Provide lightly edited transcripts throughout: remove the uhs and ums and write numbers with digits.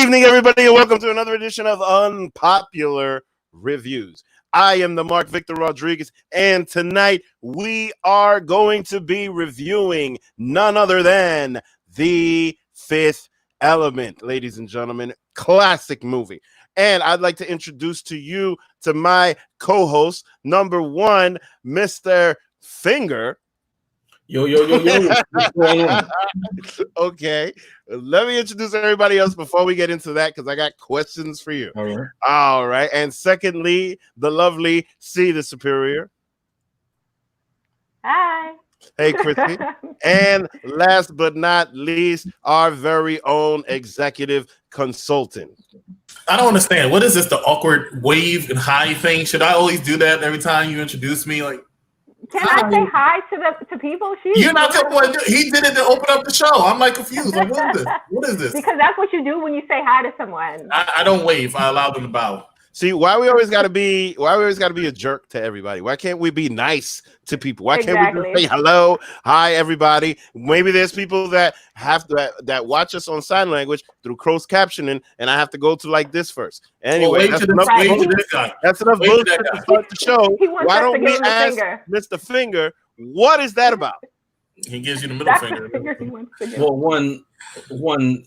evening, everybody, and welcome to another edition of Unpopular Reviews. I am the Mark Victor Rodriguez, and tonight we are going to be reviewing none other than The Fifth Element, ladies and gentlemen. Classic movie. And I'd like to introduce to my co-host, number one, Mr. Finger. Yo. What's going on? Okay, let me introduce everybody else before we get into that, because I got questions for you. All right. And secondly, the lovely C, the Superior. Hi. Hey, Chrissy. And last but not least, our very own executive consultant. I don't understand. What is this, the awkward wave and hi thing? Should I always do that every time you introduce me? Like, can I say hi to people? You're not telling me what to do. He did it to open up the show. I'm like confused. Like, what is this? What is this? Because that's what you do when you say hi to someone. I don't wave. I allow them to bow. See, why we always gotta be a jerk to everybody? Why can't we be nice to people? Why can't we just say hello, hi, everybody? Maybe there's people that that watch us on sign language through closed captioning, and I have to go to like this first. Anyway, that's enough bullshit to start the show. Why don't we ask Mr. Finger, what is that about? He gives you the middle finger. Well, one,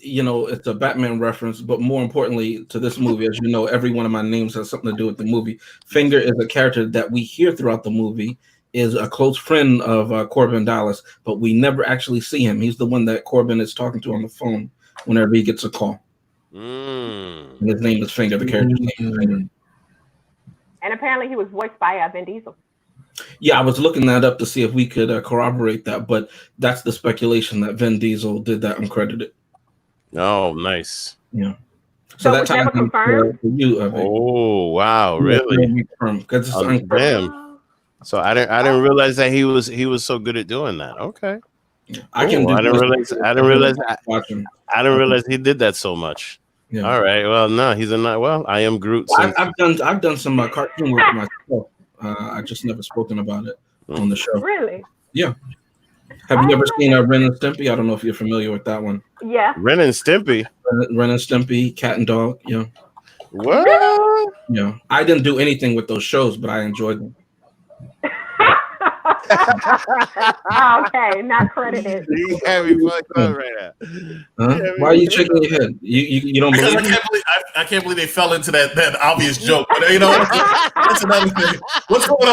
it's a Batman reference, but more importantly to this movie, as you know, every one of my names has something to do with the movie. Finger is a character that we hear throughout the movie, is a close friend of Corbin Dallas, but we never actually see him. He's the one that Corbin is talking to on the phone whenever he gets a call. And his name is Finger. The character's name is Finger. And apparently he was voiced by Vin Diesel. Yeah, I was looking that up to see if we could corroborate that, but that's the speculation that Vin Diesel did that uncredited. Oh, nice. Yeah. So that time confirmed? Oh, wow, really? Damn. So I didn't realize that he was so good at doing that. Okay. I didn't realize he did that so much. Yeah. All right. Well, no, I am Groot. I've done some cartoon work myself. I just never spoken about it on the show. Really? Yeah. Have you ever seen Ren and Stimpy? I don't know if you're familiar with that one. Yeah. Ren and Stimpy? Ren and Stimpy, Cat and Dog. Yeah. What? Yeah. I didn't do anything with those shows, but I enjoyed them. Okay, not credited. You have me fucked up right now. Why are you shaking your head? You don't believe me? I can't believe they fell into that obvious joke. But you know, that's another thing. What's going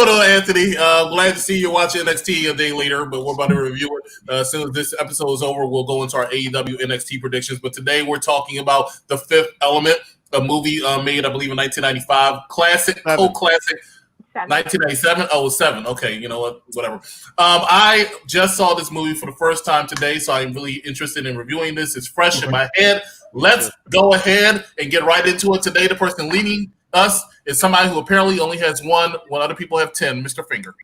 on, Anthony? Glad to see you watching NXT a day later, but we're about to review it. As soon as this episode is over, we'll go into our AEW NXT predictions. But today we're talking about The Fifth Element, a movie made, I believe, in 1995. Classic, cult classic. 1997? Oh, it was 7. Okay, you know what? Whatever. I just saw this movie for the first time today, so I'm really interested in reviewing this. It's fresh in my head. Let's go ahead and get right into it. Today, the person leading us is somebody who apparently only has 1, when other people have 10, Mr. Finger.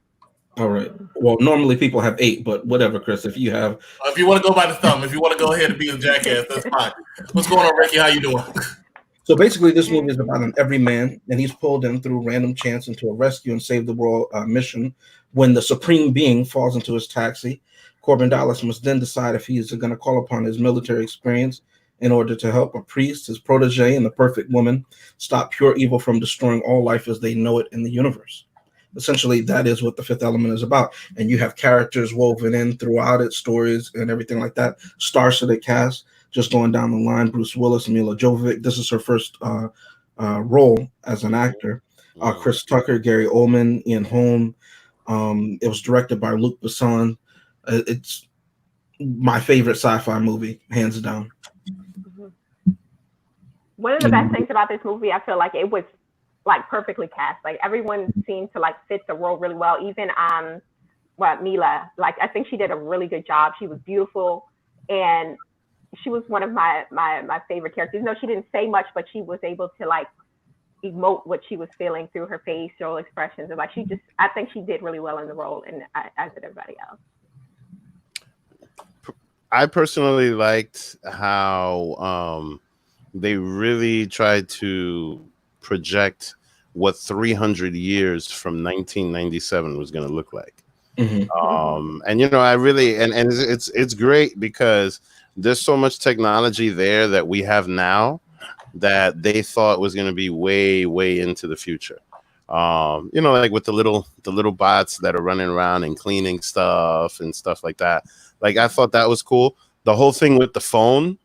All right. Well, normally people have 8, but whatever, Chris. If you have... if you want to go by the thumb, if you want to go ahead and be a jackass, that's fine. What's going on, Ricky? How you doing? So basically, this movie is about an everyman, and he's pulled in through random chance into a rescue and save the world mission. When the supreme being falls into his taxi, Corbin Dallas must then decide if he is going to call upon his military experience in order to help a priest, his protege, and the perfect woman stop pure evil from destroying all life as they know it in the universe. Essentially, that is what The Fifth Element is about. And you have characters woven in throughout it, stories and everything like that. Star-studded cast. Just going down the line, Bruce Willis, Mila Jovovich. This is her first role as an actor. Chris Tucker, Gary Oldman, Ian Holm. It was directed by Luc Besson. It's my favorite sci-fi movie, hands down. One of the best things about this movie, I feel like it was like perfectly cast. Like everyone seemed to like fit the role really well. Even Mila, like I think she did a really good job. She was beautiful and she was one of my favorite characters. No, she didn't say much, but she was able to like emote what she was feeling through her facial expressions. And like I think she did really well in the role, and as did everybody else. I personally liked how they really tried to project what 300 years from 1997 was going to look like. And you know, I really and it's great because there's so much technology there that we have now that they thought was going to be way, way into the future. Like with the little bots that are running around and cleaning stuff and stuff like that. Like I thought that was cool. The whole thing with the phone,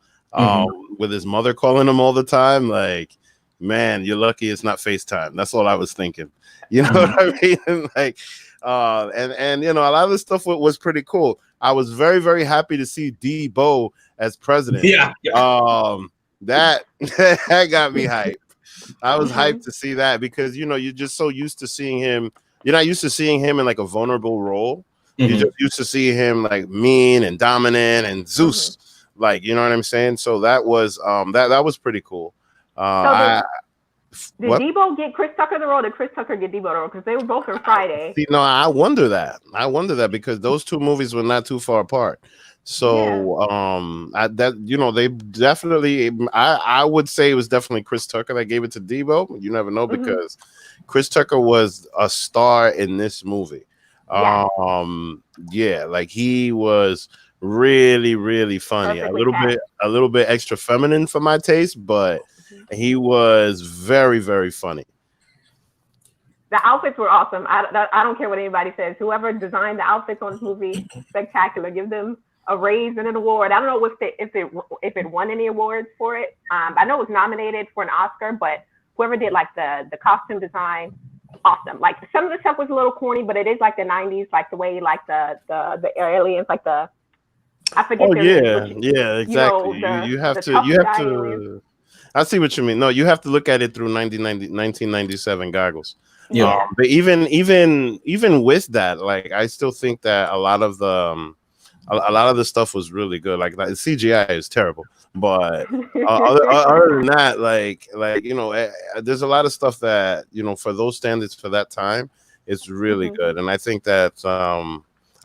with his mother calling him all the time, like, man, you're lucky it's not FaceTime. That's all I was thinking. You know what I mean? Like, and a lot of the stuff was pretty cool. I was very, very happy to see Debo as president. Yeah. That that got me hyped. I was hyped to see that because you're just so used to seeing him. You're not used to seeing him in like a vulnerable role. You're just used to seeing him like mean and dominant and Zeus, like, you know what I'm saying. So that was that was pretty cool. Did Debo get Chris Tucker the role? Did Chris Tucker get Debo the role? Because they were both on Friday. See, no, I wonder that because those two movies were not too far apart. So they definitely, I would say it was definitely Chris Tucker that gave it to Debo. You never know because Chris Tucker was a star in this movie. Like he was really, really funny. Perfectly A little bit extra feminine for my taste, but he was very, very funny. The outfits were awesome. I don't care what anybody says. Whoever designed the outfits on this movie, spectacular. Give them a raise and an award. I don't know if it won any awards for it. I know it was nominated for an Oscar, but whoever did like the costume design, awesome. Like some of the stuff was a little corny, but it is like the 90s, like the way like the aliens, like I forget. Oh yeah, exactly. You have to. I see what you mean. No, you have to look at it through 1997 goggles. Yeah, but even with that, like I still think that a lot of the stuff was really good. Like CGI is terrible, but other than that, like there's a lot of stuff that for those standards for that time, it's really good. And I think that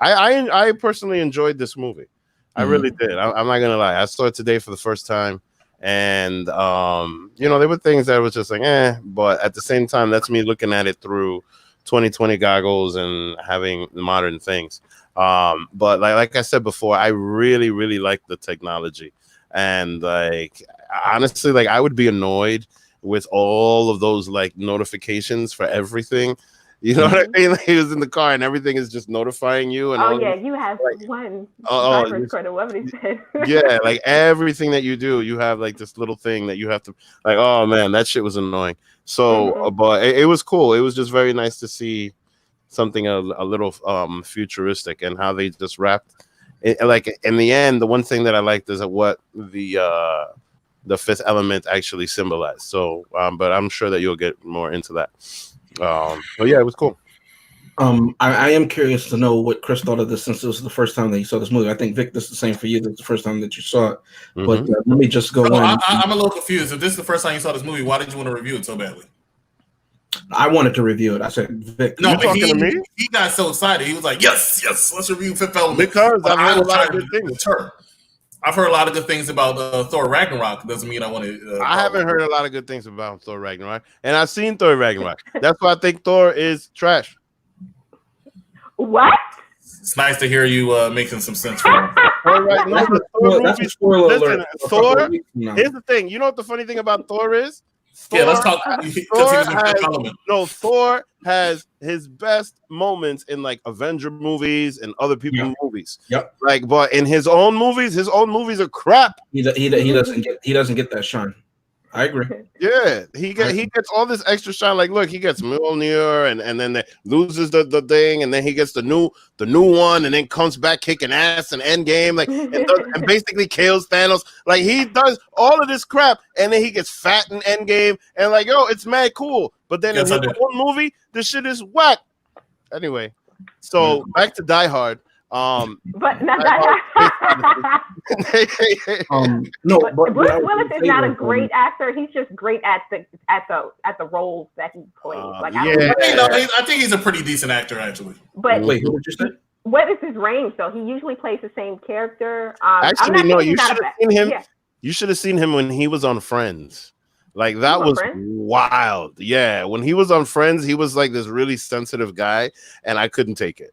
I personally enjoyed this movie. I really did. I'm not gonna lie. I saw it today for the first time, and there were things that was just like but at the same time, that's me looking at it through 2020 goggles and having modern things. But like I said before, I really, really like the technology, and like honestly, like I would be annoyed with all of those like notifications for everything. You know what I mean? Like, he was in the car and everything is just notifying you. And you have one driver's credit, whatever he said. Yeah, like everything that you do, you have like this little thing that you have to like. Oh man, that shit was annoying. So, but it was cool. It was just very nice to see something a little futuristic and how they just wrapped it. Like in the end, the one thing that I liked is what the fifth element actually symbolized. So, but I'm sure that you'll get more into that. But yeah, it was cool. I am curious to know what Chris thought of this since this was the first time that you saw this movie. I think Vic, this is the same for you. This is the first time that you saw it. But let me just go on. I'm a little confused. If this is the first time you saw this movie, why did you want to review it so badly? I wanted to review it. I said, Vic. No, but he got so excited. He was like, yes, let's review Fifth Element. Because I've heard a lot of good things. I've heard a lot of good things about Thor Ragnarok. Doesn't mean I want to. I haven't heard a lot of good things about Thor Ragnarok, and I've seen Thor Ragnarok. That's why I think Thor is trash. What? It's nice to hear you making some sense for him. Thor. Here's the thing. You know what the funny thing about Thor is? Let's talk. Thor has his best moments in like Avenger movies and other people's movies. Yep. Like, but in his own movies are crap. He doesn't get that shine. I agree. Yeah, he gets all this extra shine. Like, look, he gets Mjolnir, and then they loses the thing, and then he gets the new one, and then comes back kicking ass in Endgame, like, and basically kills Thanos. Like, he does all of this crap, and then he gets fat in Endgame, and like, yo, it's mad cool. But then in his own movie, this shit is whack. Anyway, so back to Die Hard. But not no, but Bruce Willis is not a great actor. He's just great at the roles that he plays. Like, I think he's a pretty decent actor, actually. But wait, what did you say? What is his range? though? He usually plays the same character. Actually, no, you should have seen him. Yeah. You should have seen him when he was on Friends. Like, that was wild. Yeah, when he was on Friends, he was like this really sensitive guy, and I couldn't take it.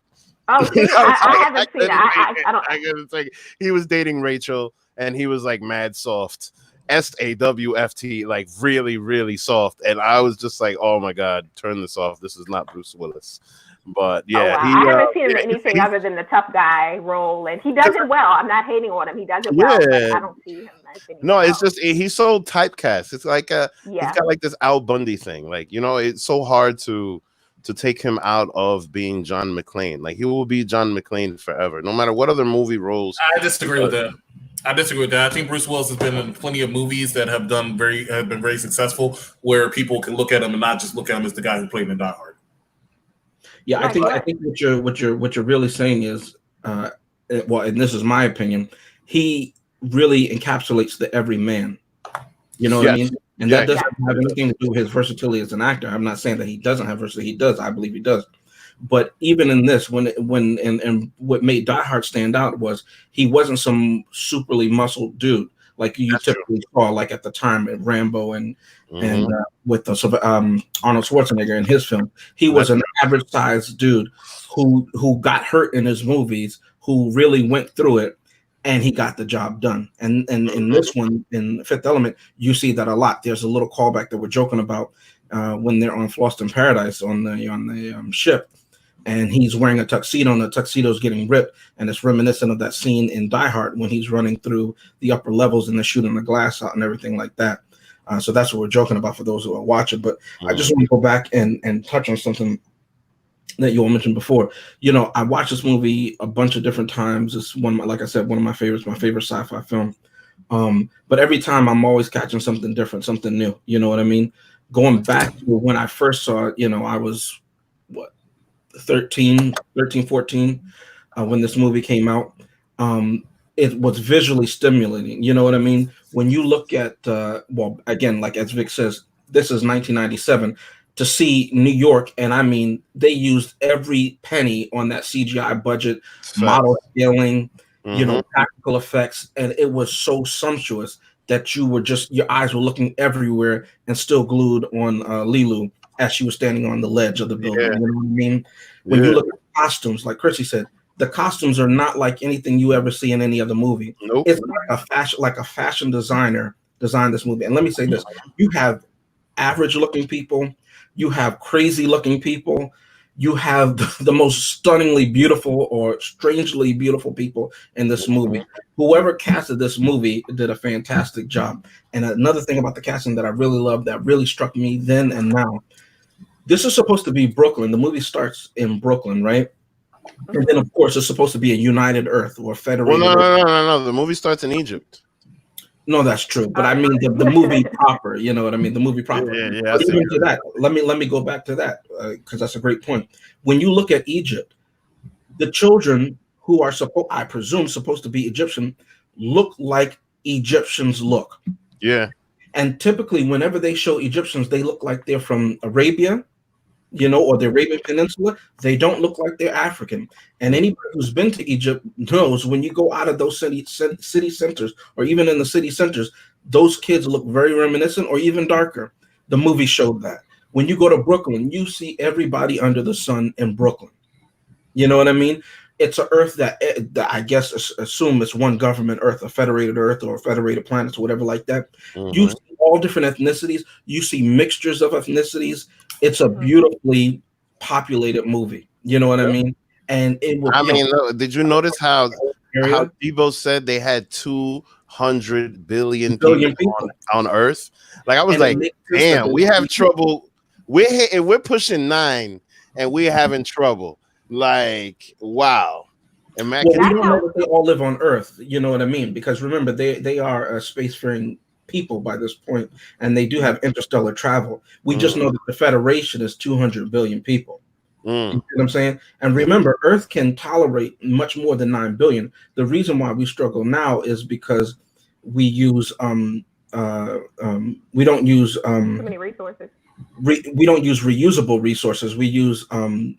Oh, see, I haven't seen it. I don't. I couldn't take it. He was dating Rachel, and he was like mad soft, SAWFT, like really, really soft. And I was just like, oh my god, turn this off. This is not Bruce Willis. But yeah, Oh, wow. I haven't seen him in anything other than the tough guy role, and he does it well. I'm not hating on him; he does it well. But I don't see him as anything no, it's else. just he's so typecast. It's like he's got like this Al Bundy thing. Like, you know, it's so hard to take him out of being John McClane. Like, he will be John McClane forever, no matter what other movie roles. I disagree with that. I think Bruce Willis has been in plenty of movies that have been very successful, where people can look at him and not just look at him as the guy who played in Die Hard. Yeah, I think what you're really saying is, well, and this is my opinion, he really encapsulates the everyman. You know what I mean? And that doesn't have anything to do with his versatility as an actor. I'm not saying that he doesn't have versatility. He does. I believe he does. But even in this, when what made Die Hard stand out was he wasn't some superly muscled dude like you typically saw, like at the time at Rambo and with the Arnold Schwarzenegger in his film. He was an average sized dude who got hurt in his movies, who really went through it, and he got the job done. And in this one, in Fifth Element, you see that a lot. There's a little callback that we're joking about when they're on Lost in Paradise on the ship, and he's wearing a tuxedo, and the tuxedo's getting ripped, and it's reminiscent of that scene in Die Hard when he's running through the upper levels and they're shooting the glass out and everything like that. So that's what we're joking about for those who are watching. But I just want to go back and touch on something that you all mentioned before. You know, I watched this movie a bunch of different times. It's one of my, like I said, one of my favorites, my favorite sci-fi film. But every time I'm always catching something different, something new. You know what I mean? Going back to when I first saw it, you know, I was 13, 14 when this movie came out. It was visually stimulating. You know what I mean? When you look at, well, again, like as Vic says, this is 1997. To see New York, and I mean, they used every penny on that CGI budget, model scaling, you know, practical effects, and it was so sumptuous that your eyes were looking everywhere and still glued on Lilu as she was standing on the ledge of the building. You know what I mean? When you look at costumes, like Chrissy said, the costumes are not like anything you ever see in any other movie. It's like a fashion designer designed this movie. And let me say this: you have average-looking people. You have crazy looking people. You have the most stunningly beautiful or strangely beautiful people in this movie. Whoever casted this movie did a fantastic job. And another thing about the casting that I really love, that really struck me then and now, this is supposed to be Brooklyn. The movie starts in Brooklyn, right? And then, of course, it's supposed to be a united Earth or federated. Well, no. The movie starts in Egypt. No, that's true. But I mean the movie proper, you know what I mean? The movie proper. Yeah. But even to that, let me go back to that because that's a great point. When you look at Egypt, the children who are I presume supposed to be Egyptian look like Egyptians look. Yeah. And typically, whenever they show Egyptians, they look like they're from Arabia, you know, or the Arabian Peninsula. They don't look like they're African. And anybody who's been to Egypt knows when you go out of those city centers, or even in the city centers, those kids look very reminiscent or even darker. The movie showed that. When you go to Brooklyn, you see everybody under the sun in Brooklyn. You know what I mean? It's an Earth that I guess assume it's one government Earth, a federated Earth or federated planets, whatever like that. You see all different ethnicities. You see mixtures of ethnicities. It's a beautifully populated movie. You know what I mean? And it was. I mean, did you notice how Debo said they had 200 billion people on Earth? Like, I was like, damn, we have trouble. We're pushing 9, and we're having trouble. Like, wow. And we don't know that they all live on Earth. You know what I mean? Because remember, they are a spacefaring people by this point, and they do have interstellar travel. We just know that the Federation is 200 billion people. You know what I'm saying? And remember, Earth can tolerate much more than 9 billion. The reason why we struggle now is because we use we don't use too many resources. We don't use reusable resources. We use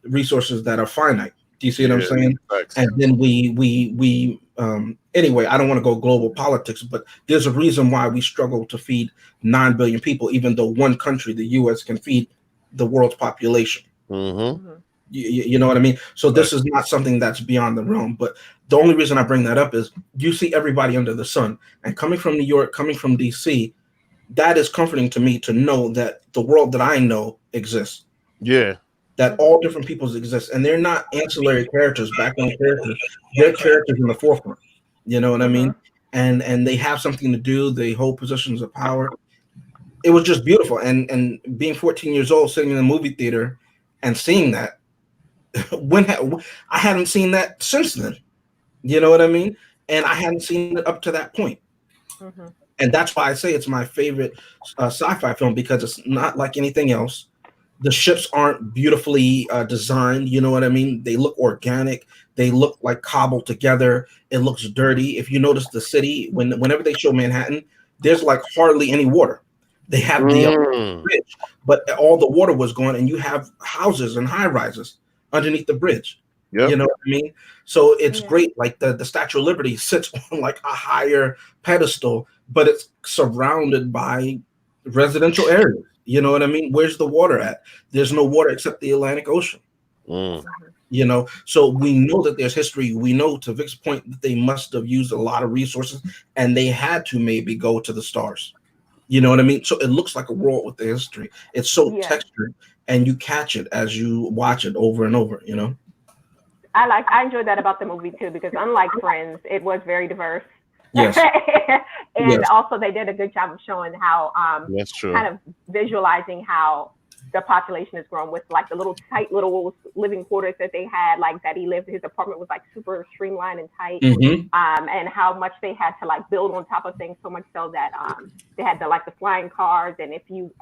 resources that are finite. Do you see what I'm saying? And then we anyway, I don't want to go global politics, but there's a reason why we struggle to feed 9 billion people, even though one country, the U.S., can feed the world's population. You know what I mean? So this is not something that's beyond the realm. But the only reason I bring that up is you see everybody under the sun. And coming from New York, coming from DC, that is comforting to me to know that the world that I know exists. Yeah. That all different peoples exist. And they're not ancillary characters, background characters. They're characters in the forefront. You know what I mean? And they have something to do. They hold positions of power. It was just beautiful. And being 14 years old, sitting in a movie theater and seeing that, I hadn't seen that since then. You know what I mean? And I hadn't seen it up to that point. And that's why I say it's my favorite sci-fi film, because it's not like anything else. The ships aren't beautifully designed. You know what I mean? They look organic. They look like cobbled together. It looks dirty. If you notice the city, whenever they show Manhattan, there's like hardly any water. They have the bridge, but all the water was gone, and you have houses and high rises underneath the bridge. You know what I mean? So it's great. Like the Statue of Liberty sits on like a higher pedestal, but it's surrounded by residential areas. You know what I mean? Where's the water at? There's no water except the Atlantic Ocean. You know, so we know that there's history. We know, to Vic's point, that they must have used a lot of resources, and they had to maybe go to the stars. You know what I mean? So it looks like a world with the history. It's so textured, and you catch it as you watch it over and over, you know? I enjoyed that about the movie too, because unlike Friends, it was very diverse. Yes. And also they did a good job of showing how that's true. Kind of visualizing how the population has grown, with like the little tight little living quarters that they had, like that he lived, his apartment was like super streamlined and tight. And how much they had to like build on top of things, so much so that they had the flying cars. And if you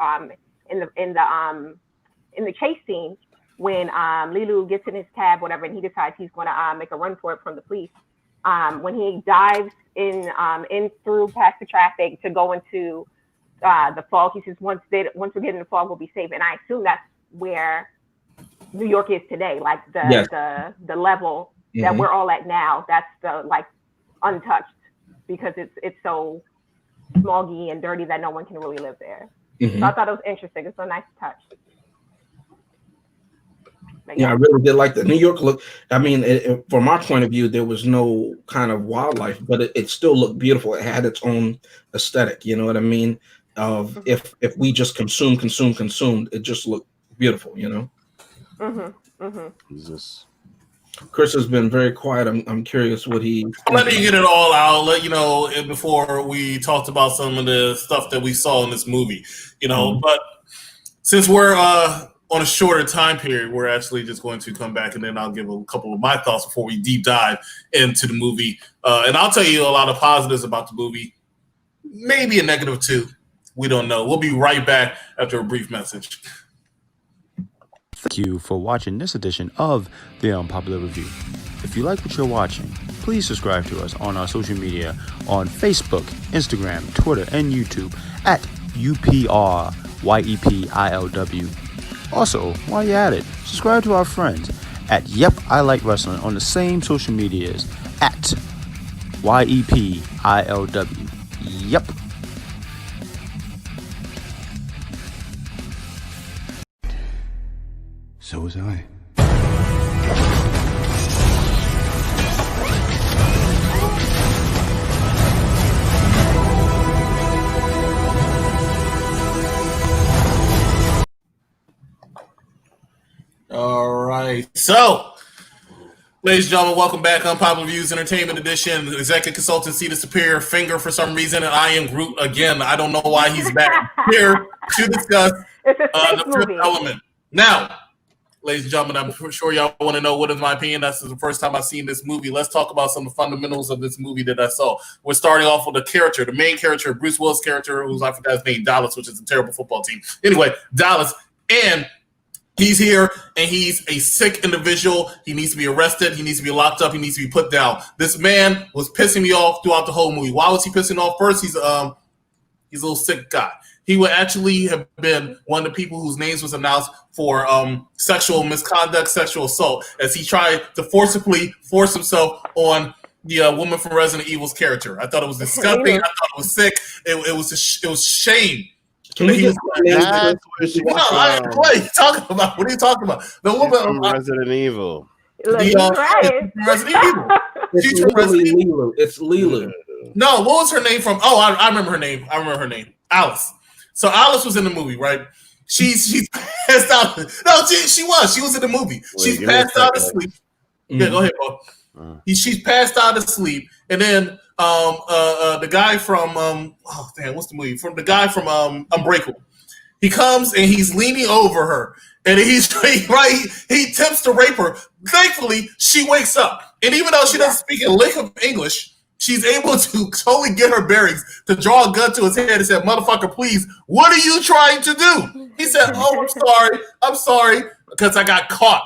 in the chase scene, when Lilu gets in his cab, whatever, and he decides he's going to make a run for it from the police, when he dives in through past the traffic to go into the fog, he says, once we get in the fog, we'll be safe. And I assume that's where New York is today, like the level that we're all at now. That's the like untouched, because it's so smoggy and dirty that no one can really live there. So I thought it was interesting. It's a nice touch. Yeah, I really did like the New York look. I mean, from my point of view, there was no kind of wildlife, but it still looked beautiful. It had its own aesthetic. You know what I mean? Of if we just consumed, it just looked beautiful. You know. Jesus. Chris has been very quiet. I'm curious what he. Let me get it all out. Let you know before we talked about some of the stuff that we saw in this movie. You know, but since we're on a shorter time period, we're actually just going to come back, and then I'll give a couple of my thoughts before we deep dive into the movie. And I'll tell you a lot of positives about the movie, maybe a negative too. We don't know. We'll be right back after a brief message. Thank you for watching this edition of The Unpopular Review. If you like what you're watching, please subscribe to us on our social media on Facebook, Instagram, Twitter, and YouTube at UPR YEPILW. Also, while you're at it, subscribe to our friends at Yep I Like Wrestling on the same social medias at YEPILW. Yep. So was I. All right. So, ladies and gentlemen, welcome back on Unpopular Reviews Entertainment Edition. Executive Consultant see the superior finger for some reason, and I am Groot again. I don't know why he's back here to discuss the Fifth Element. Now, ladies and gentlemen, I'm sure y'all want to know what is my opinion. That's the first time I've seen this movie. Let's talk about some of the fundamentals of this movie that I saw. We're starting off with the main character, Bruce Willis' character, who's I forgot his name, Dallas, which is a terrible football team. Anyway, Dallas, and he's here, and he's a sick individual. He needs to be arrested. He needs to be locked up. He needs to be put down. This man was pissing me off throughout the whole movie. Why was he pissing off? First, he's a little sick guy. He would actually have been one of the people whose names was announced for sexual misconduct, sexual assault, as he tried to forcibly force himself on the woman from Resident Evil's character. I thought it was disgusting. I thought it was sick. It was shame. Can we get That's what she what are you talking about? What are you talking about? The woman from Resident Evil. Look, he's right. Resident Evil. It's Lilu. It's Lilu. No, what was her name from? Oh, I remember her name. Alice. So Alice was in the movie, right? She's passed out. No, she was in the movie. She's passed out of sleep. Yeah, go ahead, Bo. She's passed out of sleep, and then the guy from what's the movie? From the guy from Unbreakable. He comes and he's leaning over her, and he attempts to rape her. Thankfully, she wakes up, and even though she doesn't speak a lick of English, she's able to totally get her bearings to draw a gun to his head and say, "Motherfucker, please, what are you trying to do?" He said, "Oh, I'm sorry, because I got caught."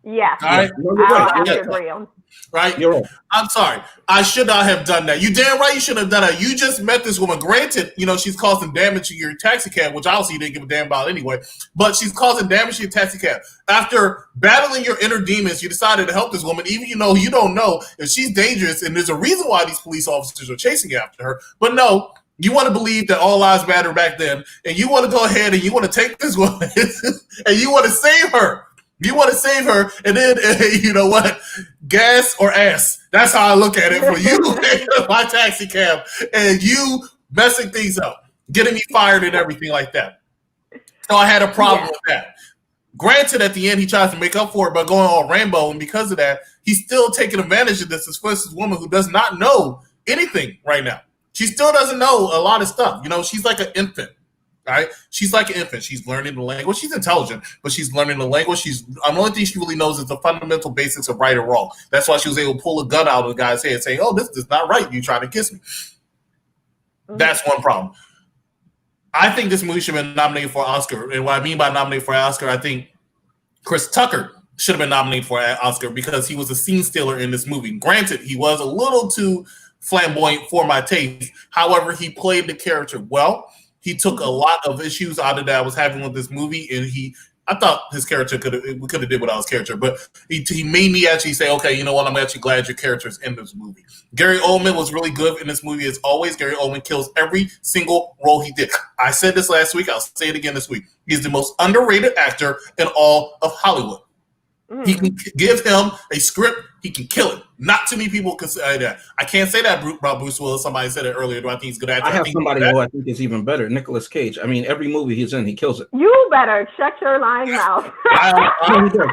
Yeah. All right. I have to agree on. Right? You're right. I'm sorry. I should not have done that. You damn right you shouldn't have done that. You just met this woman. Granted, she's causing damage to your taxi cab, which obviously you didn't give a damn about anyway, but she's causing damage to your taxi cab. After battling your inner demons, you decided to help this woman, even you don't know if she's dangerous, and there's a reason why these police officers are chasing after her. But no, you want to believe that all lives matter back then, and you want to go ahead and you want to take this woman and you want to save her. You want to save her, and then you know what? Gas or ass. That's how I look at it for you, my taxi cab, and you messing things up, getting me fired and everything like that. So I had a problem with that. Granted, at the end, he tries to make up for it by going all rainbow, and because of that, he's still taking advantage of this. This woman who does not know anything right now. She still doesn't know a lot of stuff. She's like an infant. Right? She's like an infant. She's learning the language. She's intelligent, but she's learning the language. The only thing she really knows is the fundamental basics of right or wrong. That's why she was able to pull a gun out of the guy's head saying, "Oh, this is not right. You trying to kiss me." That's one problem. I think this movie should have been nominated for an Oscar. And what I mean by nominated for an Oscar, I think Chris Tucker should have been nominated for an Oscar because he was a scene stealer in this movie. Granted, he was a little too flamboyant for my taste. However, he played the character well. He took a lot of issues out of that I was having with this movie, and I thought his character could have did without his character, but he made me actually say, okay, you know what? I'm actually glad your character's in this movie. Gary Oldman was really good in this movie as always. Gary Oldman kills every single role he did. I said this last week. I'll say it again this week. He's the most underrated actor in all of Hollywood. He can give him a script. He can kill it. Not too many people can say that. I can't say that about Bruce Willis. Somebody said it earlier. Do I think he's good actor? I have somebody who I think is even better. Nicolas Cage. I mean, every movie he's in, he kills it. You better shut your lying mouth.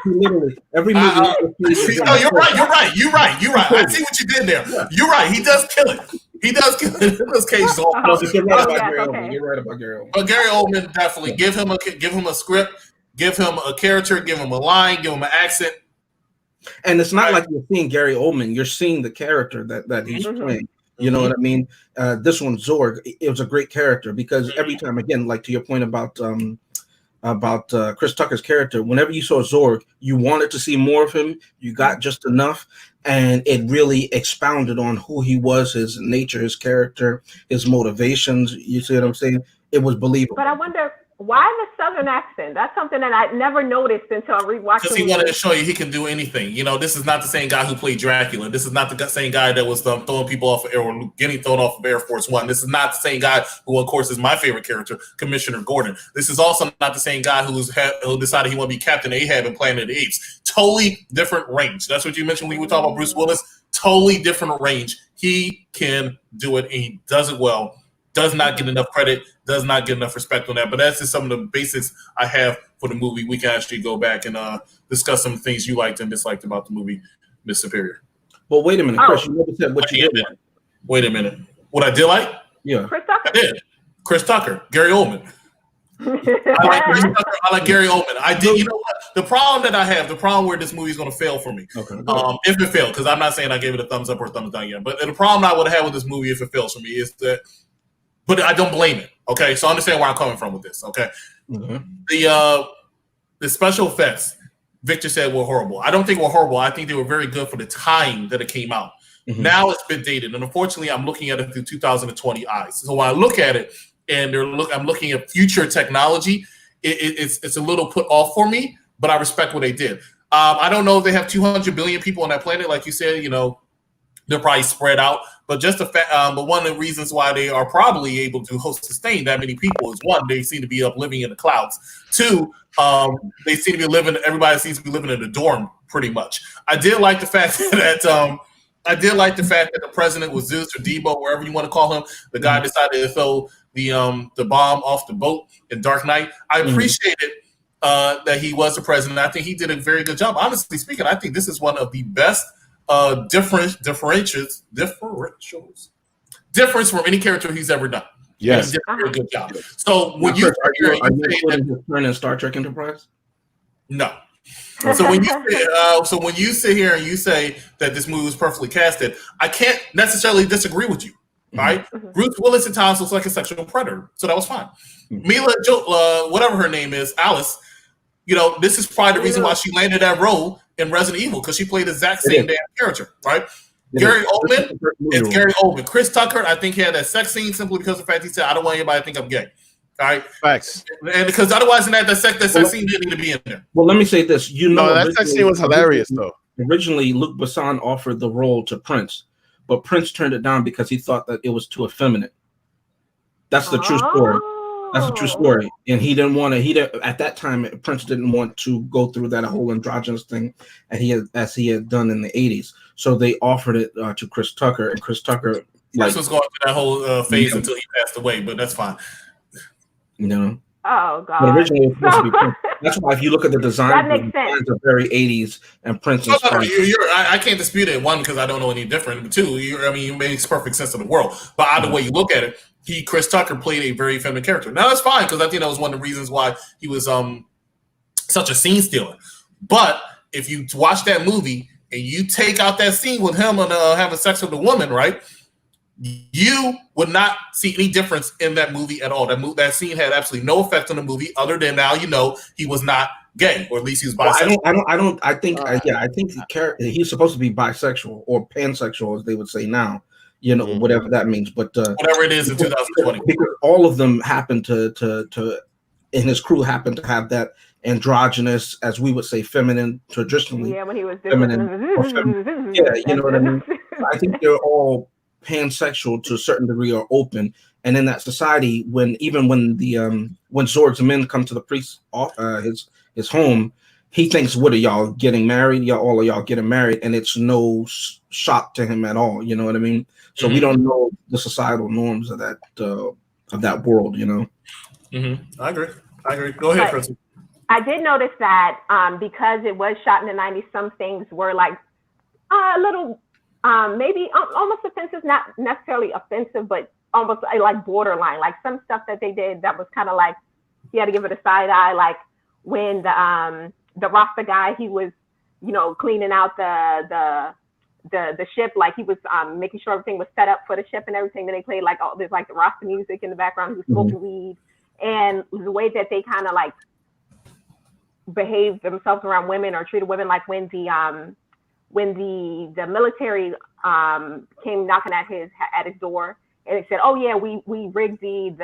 He literally every movie. No, you're right. I see what you did there. You're right. He does kill it. Nicolas Cage is all. No, you're right about Gary Oldman. You're right about Gary Oldman. But Gary Oldman definitely give him a script. Give him a character, give him a line, give him an accent. And it's not like you're seeing Gary Oldman, you're seeing the character that he's playing. You know what I mean? This one, Zorg, it was a great character because every time, again, like to your point about Chris Tucker's character, whenever you saw Zorg, you wanted to see more of him. You got just enough, and it really expounded on who he was, his nature, his character, his motivations. You see what I'm saying? It was believable. But I wonder, why the Southern accent? That's something that I never noticed until I rewatched. Because he wanted to show you he can do anything. This is not the same guy who played Dracula. This is not the same guy that was throwing people off of or getting thrown off of Air Force One. This is not the same guy who, of course, is my favorite character, Commissioner Gordon. This is also not the same guy who decided he wanted to be Captain Ahab in Planet of the Apes. Totally different range. That's what you mentioned when you were talking about Bruce Willis. Totally different range. He can do it, and he does it well. Does not get enough credit, does not get enough respect on that. But that's just some of the basics I have for the movie. We can actually go back and discuss some things you liked and disliked about the movie, Miss Superior. Well, wait a minute, Chris. You never said what you did like. Wait a minute. What I did like? Yeah. Chris Tucker. I did. Chris Tucker, Gary Oldman. I like Gary Oldman. I did. You know what? The problem where this movie is going to fail for me, if it failed, because I'm not saying I gave it a thumbs up or a thumbs down yet, but the problem I would have had with this movie if it fails for me is that, but I don't blame it. Okay, so understand where I'm coming from with this. Okay, the special effects, Victor said were horrible. I don't think were horrible. I think they were very good for the time that it came out. Now it's been dated, and unfortunately, I'm looking at it through 2020 eyes. So when I look at it, and I'm looking at future technology, it's a little put off for me, but I respect what they did. I don't know if they have 200 billion people on that planet, like you said. They're probably spread out, but just the fact. But one of the reasons why they are probably able to sustain that many people is, one, they seem to be up living in the clouds. Two, they seem to be living. Everybody seems to be living in a dorm, pretty much. I did like the fact that the president was Zeus or Debo, wherever you want to call him. The guy decided to throw the bomb off the boat in Dark Knight. I appreciated that he was the president. I think he did a very good job. Honestly speaking, I think this is one of the best differentials from any character he's ever done. Yes, he did a very good job. So when you turn in Star Trek Enterprise, no. So when you sit here and you say that this movie was perfectly casted, I can't necessarily disagree with you. Right? Bruce Willis at times looks like a sexual predator, so that was fine. Mila, whatever her name is, Alice. This is probably the reason why she landed that role in Resident Evil, because she played the exact same damn character, right? Gary Oldman, it's Gary Oldman. Chris Tucker, I think he had that sex scene simply because of the fact he said, "I don't want anybody to think I'm gay." All right, facts. And because otherwise, that sex scene didn't need to be in there. Well, let me say this. That sex scene was hilarious, though. Originally, Luc Besson offered the role to Prince, but Prince turned it down because he thought that it was too effeminate. That's the true story. That's a true story. And he didn't want to. At that time, Prince didn't want to go through that whole androgynous thing, as he had done in the 80s. So they offered it to Chris Tucker, and Chris Tucker was going through that whole phase until he passed away. But that's fine. Oh God! But originally, it was supposed to be Prince. That's why if you look at the design, that makes sense. Designs are very 80s, and Prince. I can't dispute it. One, because I don't know any different. But two, it makes perfect sense in the world. But either way you look at it, Chris Tucker played a very feminine character. Now that's fine, because I think that was one of the reasons why he was such a scene stealer. But if you watch that movie and you take out that scene with him having sex with a woman, right? You would not see any difference in that movie at all. That scene had absolutely no effect on the movie, other than now he was not gay, or at least he was bisexual. I think he's supposed to be bisexual or pansexual, as they would say now. Whatever that means, but whatever it is in 2020, because all of them happened to and his crew happened to have that androgynous, as we would say, feminine traditionally. Yeah, when he was feminine. Yeah, you know what I mean. I think they're all pansexual to a certain degree, or open. And in that society, when Zorg's men come to the priest's his home, he thinks, "What are y'all getting married? All of y'all getting married?" And it's no shock to him at all. You know what I mean? So we don't know the societal norms of that world. I agree. Go ahead, Chris. I did notice that because it was shot in the 90s, some things were like a little. Maybe almost offensive, not necessarily offensive, but almost like borderline. Like some stuff that they did that was kind of like, you had to give it a side eye. Like when the Rasta guy, he was, cleaning out the ship, like he was making sure everything was set up for the ship and everything. Then they played like there's like the Rasta music in the background. He was smoking weed, and the way that they kind of like behaved themselves around women or treated women, like when the military came knocking at his door, and they said, "Oh yeah, we rigged the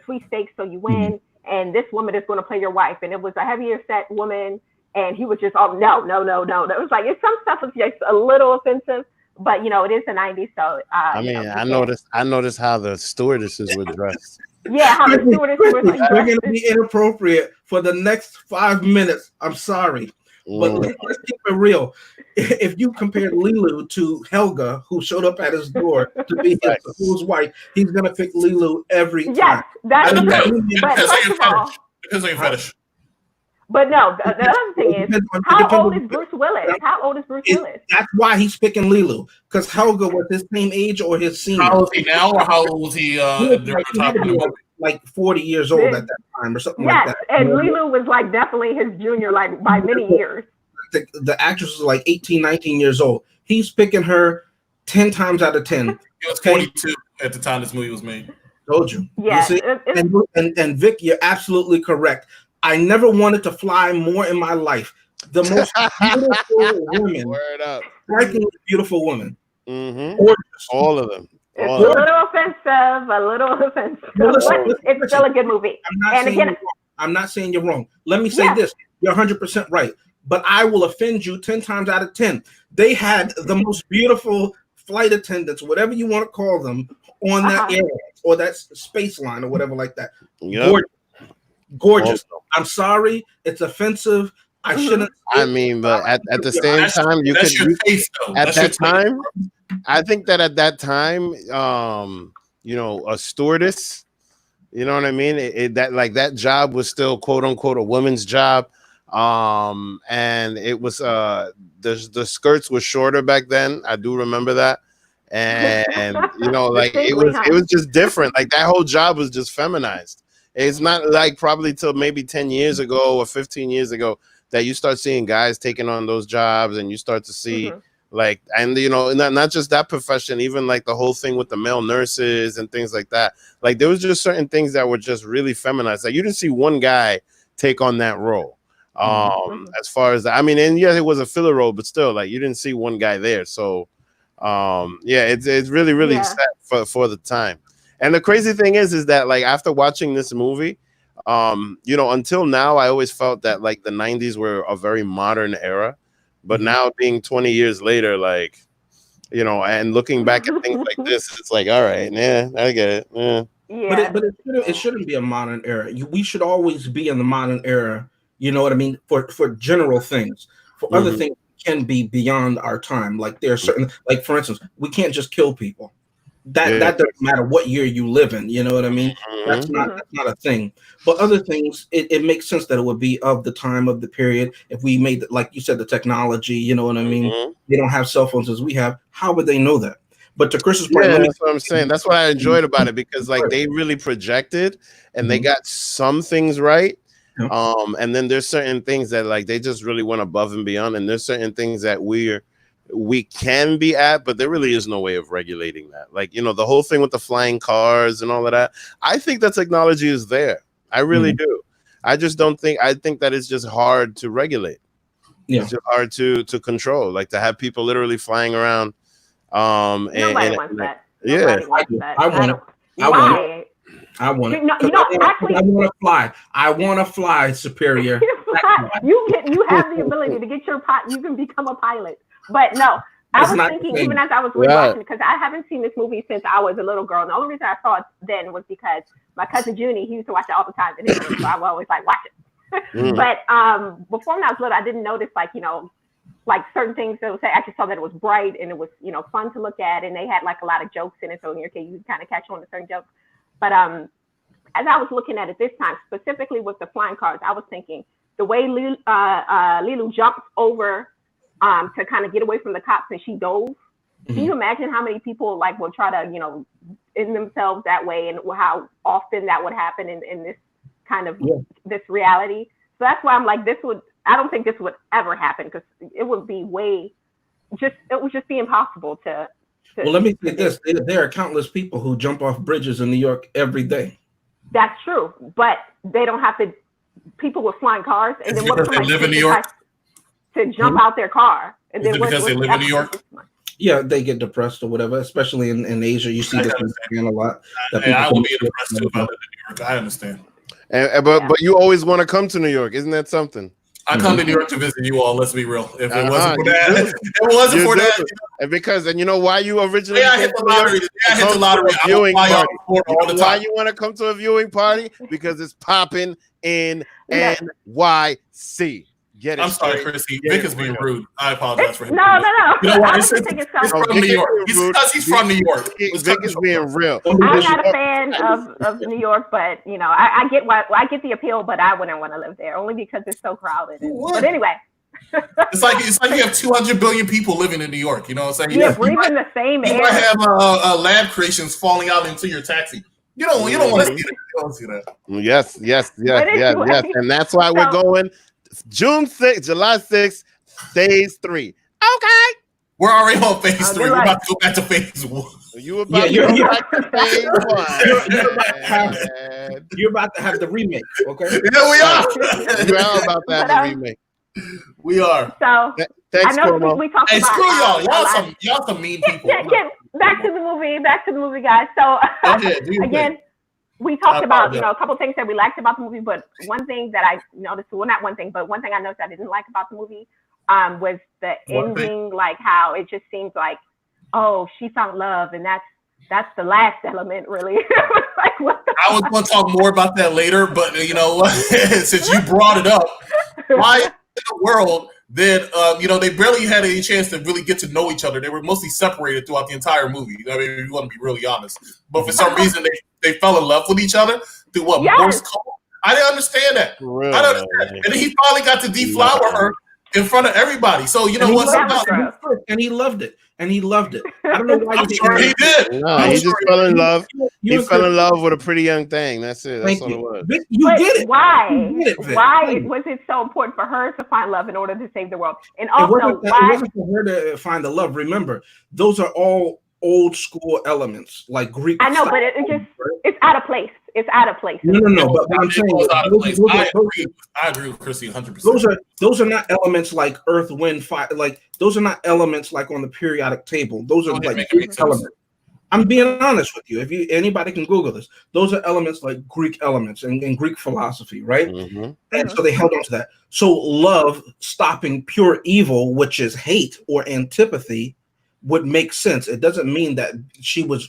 sweepstakes so you win, and this woman is going to play your wife." And it was a heavier set woman, and he was just, "Oh no." That was like, some stuff was just a little offensive, but it is the 90s, so I noticed how the stewardesses were dressed. Yeah, how the stewardesses were like, they're going to be inappropriate for the next 5 minutes. I'm sorry. But let's keep it real. If you compare Lilu to Helga, who showed up at his door to be his wife, he's gonna pick Lilu every time. Yes, that's the thing. Depends on your fetish. But no, the other thing is, how old is Bruce Willis? That's why he's picking Lilu, because Helga was his same age or his senior. How old is he now, or how old was he during the top of the movie? Like 40 years old at that time, or something like that. And Lilu was like definitely his junior, like by many years. The actress was like 18, 19 years old. He's picking her 10 times out of 10. He was 42 at the time this movie was made. Told you. Yeah. You see? And Vic, you're absolutely correct. I never wanted to fly more in my life. The most beautiful woman. Word up. Strikingly beautiful woman. Gorgeous. All of them. It's a little offensive. It's still a good movie. I'm not saying you're wrong. Let me say this. You're 100% right. But I will offend you 10 times out of 10. They had the most beautiful flight attendants, whatever you want to call them, on that airline or that space line or whatever like that. Yep. Gorgeous. I'm sorry, it's offensive. I shouldn't. I mean, but at the same time, you could at that time. I think that at that time, you know, a stewardess, you know what I mean? That job was still quote unquote a woman's job. And it was the skirts were shorter back then. I do remember that. And you know, like it was just different. Like that whole job was just feminized. It's not like probably till maybe 10 years ago or 15 years ago that you start seeing guys taking on those jobs, and you start to see like, and you know, not just that profession, even like the whole thing with the male nurses and things like that. Like there was just certain things that were just really feminized. Like you didn't see one guy take on that role. As far as I mean, and yeah, it was a filler role, but still, like you didn't see one guy there. So yeah, it's really sad for the time. And the crazy thing is that like after watching this movie, you know, until now, I always felt that like the 90s were a very modern era. But now being 20 years later, like, you know, and looking back at things like this, it's like, all right, yeah, I get it. Yeah. But it shouldn't be a modern era. We should always be in the modern era. You know what I mean? For general things. For other things can be beyond our time. Like there are certain, like for instance, we can't just kill people. That doesn't matter what year you live in. You know what I mean? That's not a thing. But other things, it makes sense that it would be of the time of the period. If we made, like you said, the technology, you know what I mean? They don't have cell phones as we have. How would they know that? But to Chris's point, that's what I'm saying. That's what I enjoyed about it, because like they really projected and they got some things right. And then there's certain things that like they just really went above and beyond, and there's certain things that we can be at, but there really is no way of regulating that. Like, you know, the whole thing with the flying cars and all of that, I think that technology is there. I really do. I just don't think, I think that it's just hard to regulate. It's just hard to control, like to have people literally flying around. Nobody wants that. I want it. I want it. I want to fly. I want to fly, Superior. you have the ability to get your you can become a pilot. But no, I was thinking, even as I was rewatching, because I haven't seen this movie since I was a little girl. And the only reason I saw it then was because my cousin Junie, he used to watch it all the time in his room, so I would always like watch it. But before when I was little, I didn't notice, like, you know, like certain things that would say, I just saw that it was bright and it was, you know, fun to look at, and they had like a lot of jokes in it, so in your case you kind of catch on to certain jokes. But as I was looking at it this time, specifically with the flying cars, I was thinking the way Lilu jumped over to kind of get away from the cops and she dove. Can you imagine how many people like will try to, you know, in themselves that way, and how often that would happen in this kind of this reality? So that's why I'm like, I don't think this would ever happen, because it would be it would just be impossible to. Well, let me say this: there are countless people who jump off bridges in New York every day. That's true, but they don't have to. People with flying cars, and then what if they live in New York to jump out their car? And then because they live in New York? Yeah, they get depressed or whatever. Especially in Asia, you see this a lot. I would be depressed too if I lived in New York. I understand. But you always want to come to New York, isn't that something? I come to New York to visit you all. Let's be real. If it wasn't for that, it wasn't for that. And because, and you know why you originally I hit the lottery. I hit the lottery. Viewing party. All the time. Why you want to come to a viewing party? Because it's popping in NYC. Get it? I'm sorry, Chrissy. Vic is being rude. I apologize for him. No. You know why? He's from New York. He's from New York. Vic is being real. I'm not a fan of New York, but you know, I get I get the appeal, but I wouldn't want to live there, only because it's so crowded. But anyway. It's like you have 200 billion people living in New York. You know what I'm saying? You're breathing the same air. You might have lab creations falling out into your taxi. You don't want to see that. You don't see that. Yes. And that's why we're going July 6th, phase 3. Okay. We're already on phase 3. We're about to go back to phase 1. You're about to go back to phase 1. You're about to have the remake, okay? Yeah, we are. You're all about to have the remake. We are. So thanks, I know we talked about. Screw y'all. Y'all some mean people. Back to the movie, guys. So again, we talked about, you know, a couple things that we liked about the movie, but one thing that I noticed, well, not one thing, but one thing I noticed I didn't like about the movie was the ending, like how it just seems like oh, she found love, and that's the last element, really. Like, what the I was going to talk more about that later, but you know, since you brought it up, why in the world did they barely had any chance to really get to know each other? They were mostly separated throughout the entire movie. I mean, if you want to be really honest, but for some reason they fell in love with each other through what Morse code. I didn't understand that. Really? I don't understand. And then he finally got to deflower her in front of everybody. So you know what's and he loved it. And he loved it. I don't know why I'm sure he did. No, he just fell in love. He fell in love with a pretty young thing. That's it. That's all it was. You get it. Why? Why was it so important for her to find love in order to save the world? And also, it wasn't for her to find the love. Remember, those are all old school elements, like Greek. I know, but it's out of place. It's out of place. No. But I'm saying out of place. I agree with Chrissy 100%. Those are not elements like Earth, Wind, Fire. Like those are not elements like on the periodic table. Those are like Greek elements. I'm being honest with you. If anybody can Google this, those are elements like Greek elements in Greek philosophy, right? Mm-hmm. And so they held on to that. So love stopping pure evil, which is hate or antipathy, would make sense. It doesn't mean that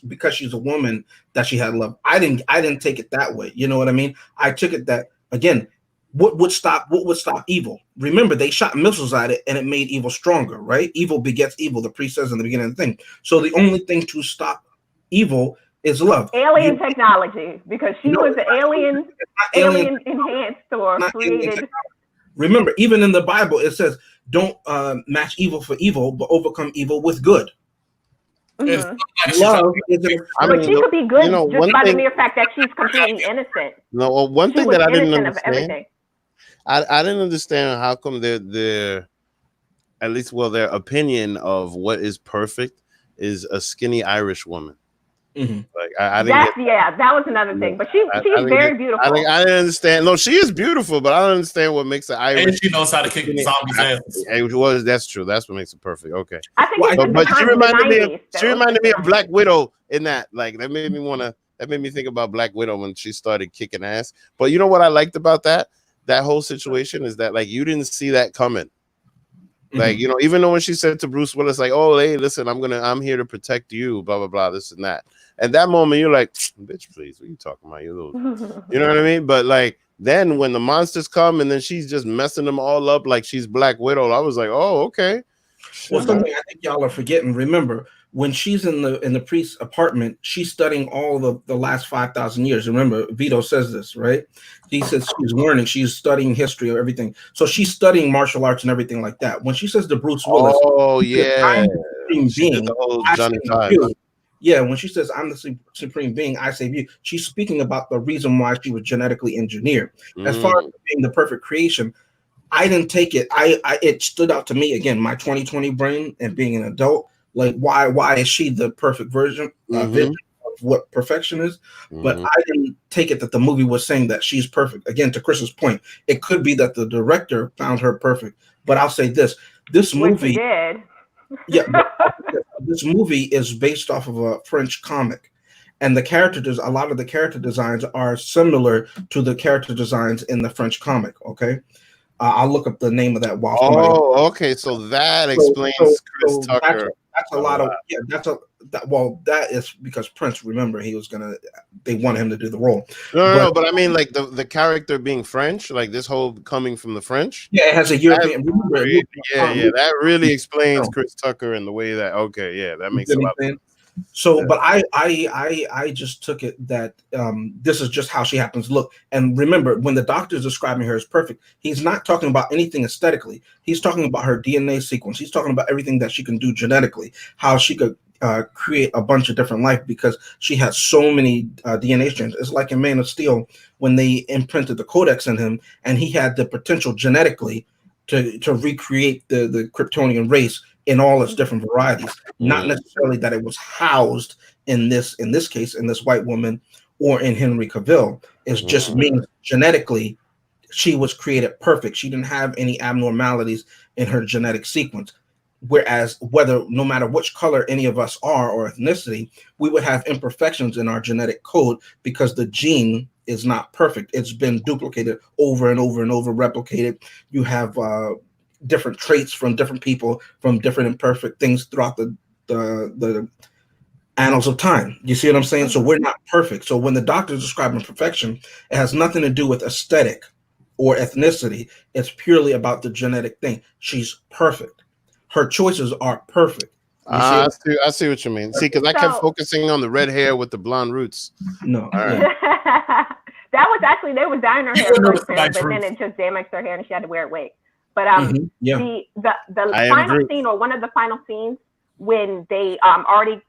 because she's a woman that she had love. I didn't take it that way. You know what I mean? I took it that, again, what would stop evil? Remember, they shot missiles at it and it made evil stronger, right? Evil begets evil, the priest says in the beginning of the thing. So the only thing to stop evil is love. Alien technology, because she was an alien enhanced or created. Remember, even in the Bible, it says, don't match evil for evil, but overcome evil with good. Mm-hmm. Love but she could be good just by the mere fact that she's completely innocent. No, well, one thing that I didn't understand. I didn't understand how come their at least their opinion of what is perfect is a skinny Irish woman. Mm-hmm. Like I didn't that was another thing. But she's very beautiful. I didn't understand. No, she is beautiful, but I don't understand what makes her Irish. And she knows how to kick zombies' ass. That's true. That's what makes it perfect. Okay. I think but she reminded me of Black Widow in that. Like that made me think about Black Widow when she started kicking ass. But you know what I liked about that whole situation is that like you didn't see that coming. Like, you know, even though when she said to Bruce Willis, like, oh, hey, listen, I'm here to protect you, blah, blah, blah, this and that. At that moment, you're like, bitch, please, what are you talking about? You know what I mean? But like, then when the monsters come and then she's just messing them all up like she's Black Widow, I was like, oh, okay. Well, something I think y'all are forgetting. Remember, when she's in the priest's apartment, she's studying all the last 5,000 years. Remember, Vito says this, right? He says she's learning, she's studying history of everything. So she's studying martial arts and everything like that. When she says to Bruce Willis, yeah, when she says I'm the supreme being, I save you, she's speaking about the reason why she was genetically engineered. As far as being the perfect creation, I didn't take it. It stood out to me again, my 2020 brain and being an adult. Like why is she the perfect vision of what perfection is? But I didn't take it that the movie was saying that she's perfect. Again, to Chris's point, it could be that the director found her perfect. But I'll say this movie did. This movie is based off of a French comic. And a lot of the character designs are similar to the character designs in the French comic. Okay. I'll look up the name of that. Okay. So that explains Chris Tucker. That's a lot of that is because Prince, remember, they wanted him to do the role. No, but I mean like the character being French, like this whole coming from the French. Yeah, it has a European. That really explains Chris Tucker and the way that that makes a lot of sense. So, but I just took it that this is just how she happens to look. And remember, when the doctor is describing her as perfect, he's not talking about anything aesthetically. He's talking about her DNA sequence. He's talking about everything that she can do genetically, how she could create a bunch of different life because she has so many DNA strands. It's like in Man of Steel when they imprinted the codex in him, and he had the potential genetically to recreate the Kryptonian race in all its different varieties. Not necessarily that it was housed in this case, in this white woman or in Henry Cavill. It's just means genetically she was created perfect. She didn't have any abnormalities in her genetic sequence. Whereas no matter which color any of us are or ethnicity, we would have imperfections in our genetic code because the gene is not perfect. It's been duplicated over and over and over, replicated. You have different traits from different people, from different imperfect things throughout the the annals of time. You see what I'm saying? So we're not perfect. So when the doctor is describing perfection, it has nothing to do with aesthetic or ethnicity. It's purely about the genetic thing. She's perfect. Her choices are perfect. I see what you mean. See, because I kept focusing on the red hair with the blonde roots. No. All right. That was actually, they were dyeing her hair first, but then it just damaged her hair and she had to wear a wig. But the final scene, or one of the final scenes, when they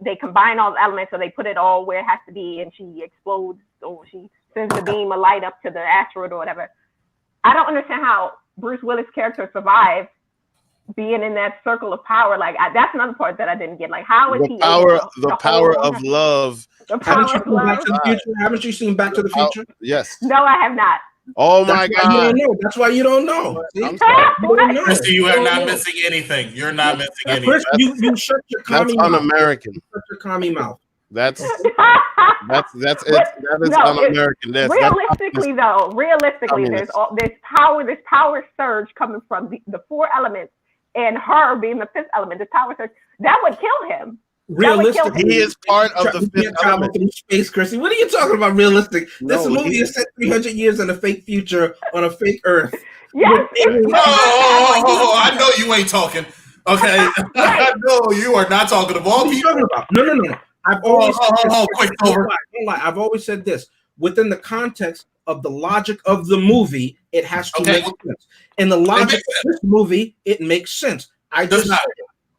they combine all the elements, so they put it all where it has to be, and she explodes, or she sends the beam of light up to the asteroid or whatever. I don't understand how Bruce Willis' character survived being in that circle of power. Like that's another part that I didn't get. Like how is the power of love? Haven't you seen Back to the Future? Yes. No, I have not. Oh my God! That's why you don't know. Christy, you are not missing anything. You're not missing anything. Chris, you shut your commie mouth. That's un-American. Shut your commie mouth. That's it. That is un-American. Realistically, there's this power surge coming from the four elements, and her being the fifth element. The power surge that would kill him. Realistically, he is part of the fifth element. Through space, Chrissy. What are you talking about? Realistic? This movie is set 300 years in a fake future on a fake Earth. Yes. I know you ain't talking. Okay, I know you are not talking. Of all people, no. I've always I've always said this within the context of the logic of the movie. It has to make sense. In the logic of this movie, it makes sense.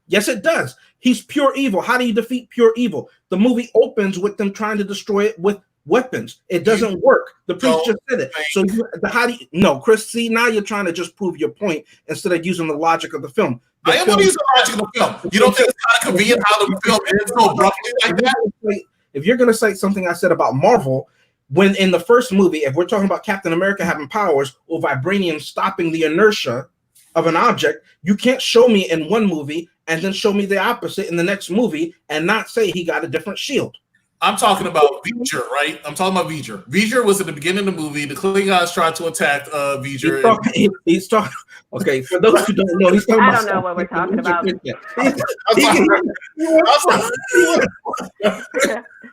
Yes, it does. He's pure evil. How do you defeat pure evil? The movie opens with them trying to destroy it with weapons. It doesn't work. The priest just said it. So how do you? No, Chris. See, now you're trying to just prove your point instead of using the logic of the film. I am going to use the logic of the film. You don't think it's kind of convenient how the film ends so abruptly like that? If you're going to cite something I said about Marvel, when in the first movie, if we're talking about Captain America having powers or vibranium stopping the inertia of an object, you can't show me in one movie and then show me the opposite in the next movie and not say he got a different shield. I'm talking about V'ger, right? I'm talking about V'ger. V'ger was at the beginning of the movie. The Klingons tried to attack V'ger. He's talking. Okay, for those who don't know, he's talking about. I don't know what we're talking about.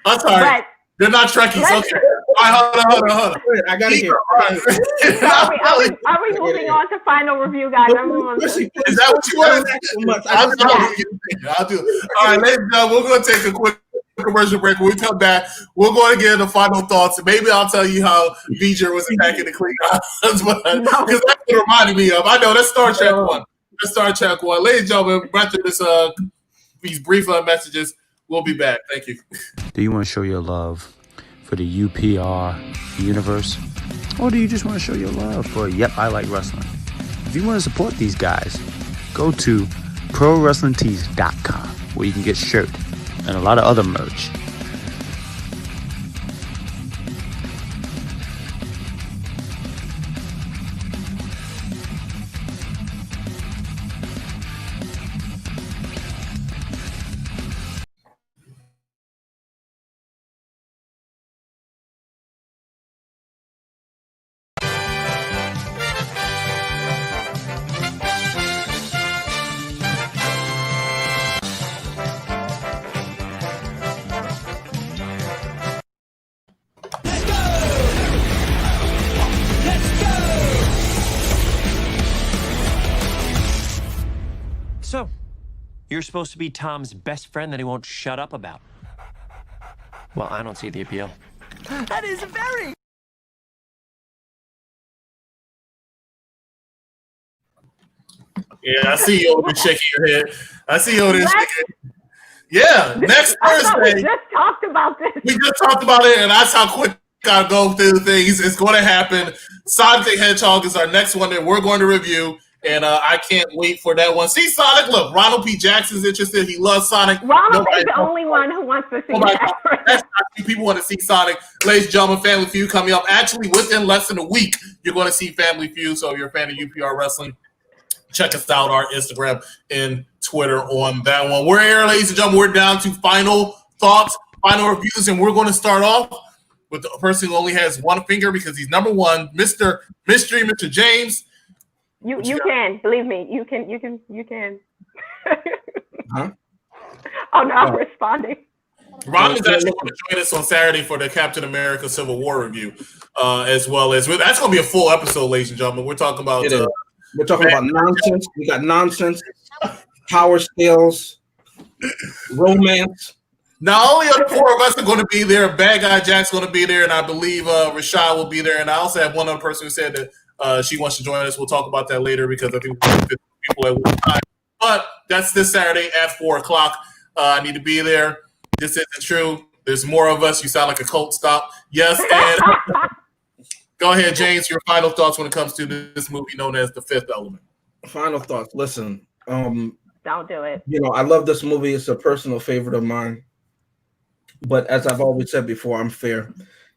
I'm sorry. They're not Trekkies. Okay. All right, hold on. I got it here. Are we moving on to final review, guys? Is that what you want? I'll do it. All right, ladies and gentlemen, we're going to take a quick commercial break. When we come back, we're going to get the final thoughts. Maybe I'll tell you how V'ger was attacking the Klingons, because that's what it reminded me of. I know, that's Star Trek 1. That's Star Trek 1. Ladies and gentlemen, after these brief messages, we'll be back. Thank you. Do you want to show your love for the UPR universe? Or do you just want to show your love for Yep, I Like Wrestling? If you want to support these guys, go to ProWrestlingTees.com, where you can get shirt and a lot of other merch. So, you're supposed to be Tom's best friend that he won't shut up about. Well, I don't see the appeal. That is very... Yeah, I see you over there shaking your head. I see you over there shaking. Yeah, next Thursday. We just talked about this. We just talked about it, and that's how quick I go through things. It's going to happen. Sonic the Hedgehog is our next one that we're going to review. And I can't wait for that one. See Sonic, look, Ronald P. Jackson's interested. He loves Sonic. Ronald is the only one who wants to see that. That's not, people want to see Sonic. Ladies and gentlemen, Family Feud coming up. Actually, within less than a week, you're going to see Family Feud. So if you're a fan of UPR Wrestling, check us out, our Instagram and Twitter on that one. We're here, ladies and gentlemen. We're down to final thoughts, final reviews, and we're going to start off with the person who only has one finger because he's number one, Mr. Mystery, Mr. James. You can believe me. You can. Huh? Oh no, I'm responding. Ron is actually going to join us on Saturday for the Captain America Civil War review, as well as that's going to be a full episode, ladies and gentlemen. We're talking about we're talking about nonsense. We got nonsense, power scales, romance. Not only are 4 of us are going to be there, Bad Guy Jack's going to be there, and I believe Rashad will be there. And I also have one other person who said that she wants to join us. We'll talk about that later because I think we're 50 people at one time. But that's this Saturday at 4 o'clock. I need to be there. This isn't true. There's more of us. You sound like a cult. Stop. Yes. And go ahead, James. Your final thoughts when it comes to this movie known as The Fifth Element. Final thoughts. Listen. Don't do it. I love this movie. It's a personal favorite of mine. But as I've always said before, I'm fair.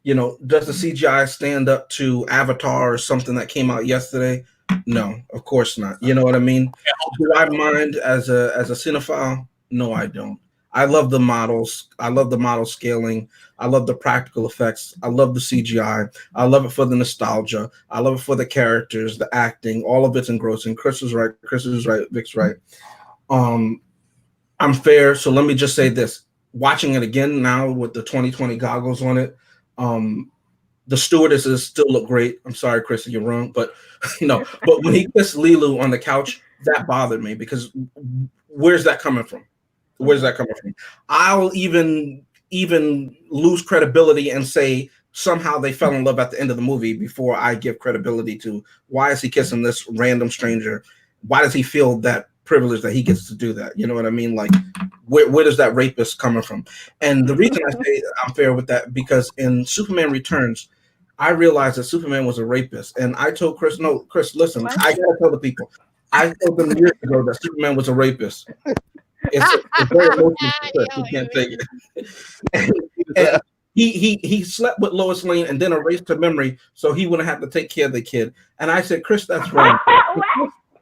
Does the CGI stand up to Avatar or something that came out yesterday? No, of course not. You know what I mean? Do I mind as a cinephile? No, I don't. I love the models. I love the model scaling. I love the practical effects. I love the CGI. I love it for the nostalgia. I love it for the characters, the acting. All of it's engrossing. Chris is right. Vic's right. I'm fair. So let me just say this. Watching it again now with the 2020 goggles on it, the stewardesses still look great. I'm sorry, Chris, you're wrong, but no. But when he kissed Lilu on the couch, that bothered me because where's that coming from? Where's that coming from? I'll even lose credibility and say somehow they fell in love at the end of the movie before I give credibility to why is he kissing this random stranger? Why does he feel that privilege that he gets to do that? You know what I mean? Like, where does that rapist coming from? And the reason I say I'm fair with that because in Superman Returns, I realized that Superman was a rapist, and I told Chris, "No, Chris, listen, I gotta tell the people. I told them years ago that Superman was a rapist. It's very emotional for Chris. He can't take it." And he slept with Lois Lane and then erased her memory so he wouldn't have to take care of the kid. And I said, Chris, that's wrong.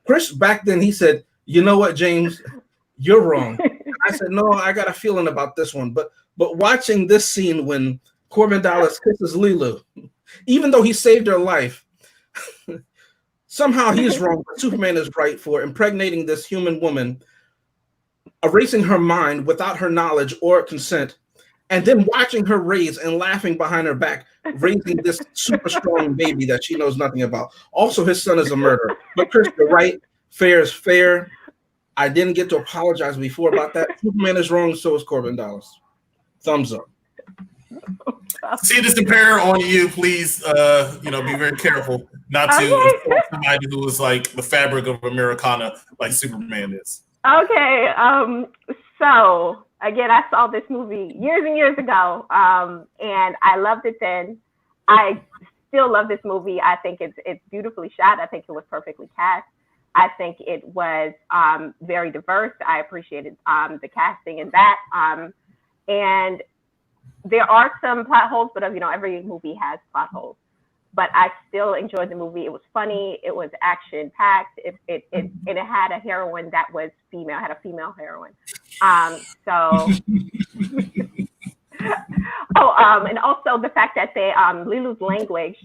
Chris back then he said, "You know what, James, you're wrong." I said, "No, I got a feeling about this one." But watching this scene when Corbin Dallas kisses Lilu, even though he saved her life, somehow he's wrong. But Superman is right for impregnating this human woman, erasing her mind without her knowledge or consent, and then watching her raise and laughing behind her back, raising this super strong baby that she knows nothing about. Also, his son is a murderer. But Chris, you're right. Fair is fair. I didn't get to apologize before about that. Superman is wrong, so is Corbin Dallas. Thumbs up. See this impair on you, please. Be very careful not to insult somebody who is like the fabric of Americana, like Superman is. Okay. So again, I saw this movie years and years ago, and I loved it then. I still love this movie. I think it's beautifully shot. I think it was perfectly cast. I think it was very diverse. I appreciated the casting in that. And there are some plot holes, but every movie has plot holes. But I still enjoyed the movie. It was funny. It was action packed. It had a heroine that was female. Had a female heroine. And also the fact that they Lilu's language.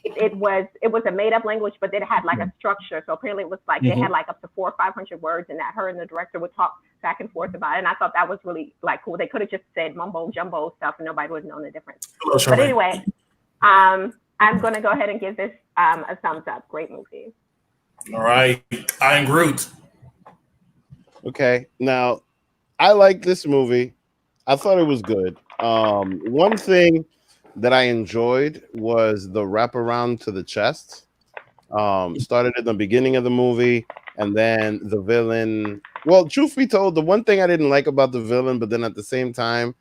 It was a made up language, but it had like a structure. So apparently it was like they had like up to 400 or 500 words, and that her and the director would talk back and forth about it. And I thought that was really like cool. They could have just said mumbo jumbo stuff, and nobody would have known the difference. But anyway, I'm going to go ahead and give this a thumbs up. Great movie. All right, Iron Groot. Okay, now I like this movie. I thought it was good. One thing that I enjoyed was the wraparound to the chest. Started at the beginning of the movie, and then the villain. Well, truth be told, the one thing I didn't like about the villain, but then at the same time,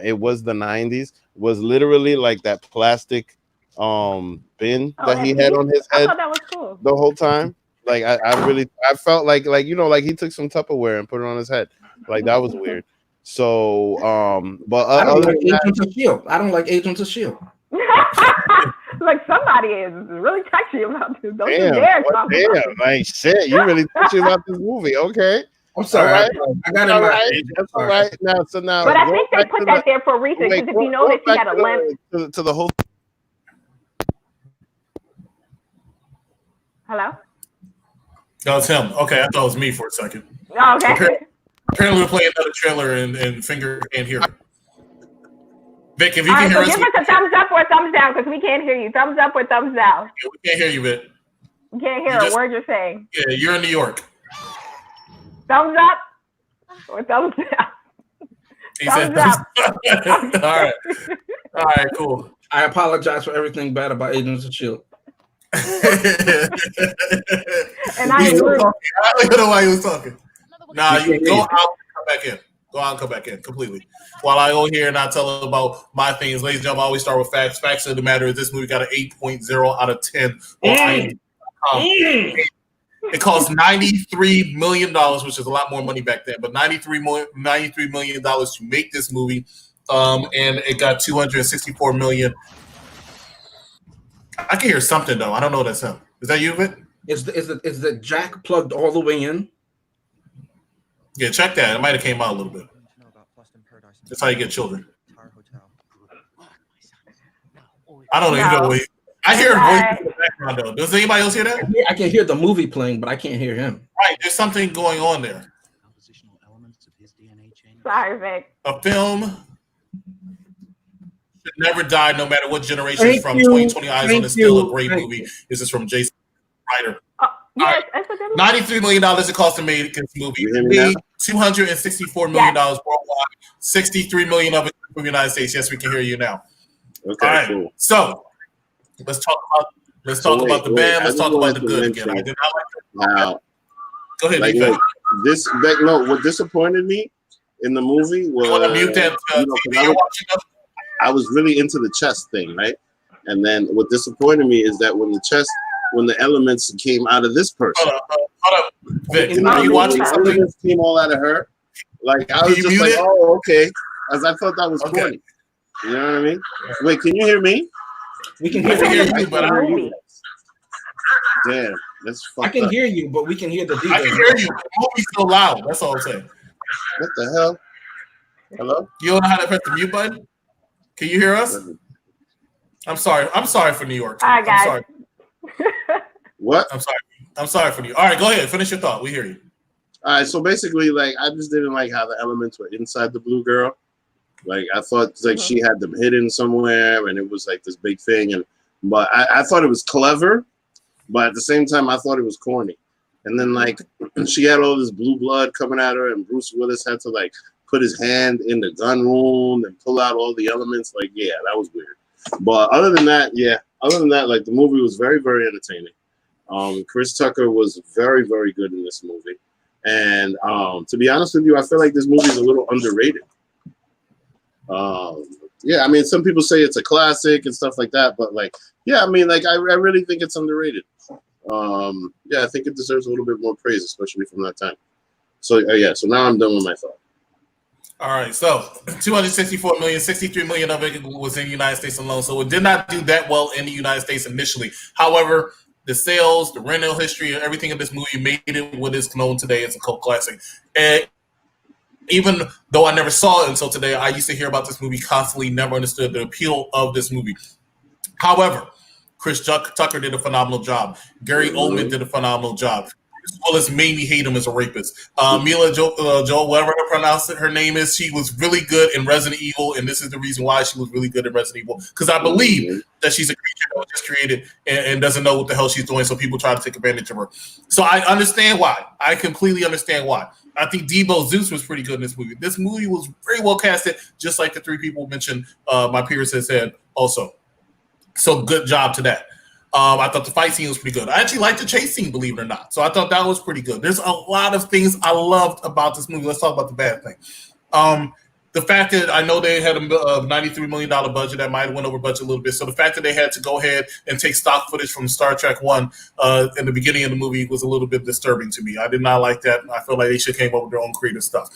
it was the 90s, was literally like that plastic bin that he had on his head. I thought that was cool. The whole time. Like I felt like like he took some Tupperware and put it on his head. Like that was weird. So, but I don't like Agents of S.H.I.E.L.D. I don't like Agents of S.H.I.E.L.D. Like somebody is really touchy about this. Don't you Damn, dare talk about damn, it. like shit, you really touchy about this movie. Okay. I'm sorry. All right. I got it All right. right. That's all right. Now, But I think they put that there for a reason, because if you notice, he had a limp. To the whole. Hello? That was him. Okay, I thought it was me for a second. Oh, okay. Apparently, we're playing another trailer and Finger can't hear. Vic, if you All can right, hear so us, give us a thumbs up or a thumbs down because we can't hear you. Thumbs up or thumbs down. we can't hear you, Vic. We can't hear a word you're saying. Yeah, you're in New York. Thumbs up or thumbs down. He Thumbs said, up. All right, cool. I apologize for everything bad about Agents of Shield. And I agree. I don't know why he was talking. Nah, you go out and come back in. Go out and come back in completely. While I go here and I tell about my things, ladies and gentlemen, I always start with facts. Facts of the matter is this movie got an 8.0 out of 10 on IMDb. It cost $93 million, which is a lot more money back then, but $93 million to make this movie. And it got $264 million. I can hear something though. I don't know what that's him. Is that you, Vic? Is the jack plugged all the way in? Yeah, check that. It might have came out a little bit. That's how you get children. I don't know. No. I hear a voice in the background though. Does anybody else hear that? I can hear the movie playing, but I can't hear him. Right, there's something going on there. Sorry, Vic. A film should never die, no matter what generation it's from. 2020 Eyes on is still a great movie. This is from Jason Ryder. Yes, right. $93 million it cost to make this movie. $264 million worldwide. 63 million of it from the United States. Yes, we can hear you now. Okay, all right, cool. So let's talk about the band. Let's talk about the good again. I did not like that. Go ahead, like, what disappointed me in the movie was you want to mute that TV you're watching up? I was really into the chess thing, right? And then what disappointed me is that when the elements came out of this person, hold up. Vic, are you watching something? The elements came all out of her. Like I was just like, oh, okay, as I thought that was corny. You know what I mean? Wait, can you hear me? We can hear you, but I hear you. Damn, that's fucked I can up. hear you, but we can hear the DJ. I can hear you. The movie's so loud. That's all I'm saying. What the hell? Hello? You don't know how to press the mute button? Can you hear us? I'm sorry. I'm sorry for New York. Hi, guys. I'm sorry. What? I'm sorry for New York. All right, go ahead. Finish your thought. We hear you. All right, so basically, like, I just didn't like how the elements were inside the blue girl. Like, I thought like she had them hidden somewhere, and it was like this big thing. But I thought it was clever, but at the same time, I thought it was corny. And then like she had all this blue blood coming at her, and Bruce Willis had to like put his hand in the gun wound and pull out all the elements. Like, yeah, that was weird. But other than that, like the movie was very, very entertaining. Chris Tucker was very, very good in this movie. And to be honest with you, I feel like this movie is a little underrated. Yeah, I mean, some people say it's a classic and stuff like that, but like, yeah, I mean, like, I really think it's underrated. Yeah, I think it deserves a little bit more praise, especially from that time. So yeah, so now I'm done with my thought. All right, so 264 million, 63 million of it was in the United States alone. So it did not do that well in the United States initially. However, the sales, the rental history, everything in this movie made it what is known today as a cult classic. And even though I never saw it until today, I used to hear about this movie constantly, never understood the appeal of this movie. However, Chris Tucker did a phenomenal job. Gary Oldman did a phenomenal job. Bruce Willis made me hate him as a rapist. Mila Joel, whatever to pronounce it, her name is, she was really good in Resident Evil, and this is the reason why she was really good in Resident Evil, because I believe that she's a creature that was just created and doesn't know what the hell she's doing, so people try to take advantage of her. So I understand why. I completely understand why. I think Debo Zeus was pretty good in this movie. This movie was very well casted, just like the three people mentioned, my peers has said also. So good job to that. I thought the fight scene was pretty good. I actually liked the chase scene, believe it or not. So I thought that was pretty good. There's a lot of things I loved about this movie. Let's talk about the bad thing. The fact that I know they had a $93 million budget, that might have went over budget a little bit. So the fact that they had to go ahead and take stock footage from Star Trek 1 in the beginning of the movie was a little bit disturbing to me. I did not like that. I feel like they should have came up with their own creative stuff.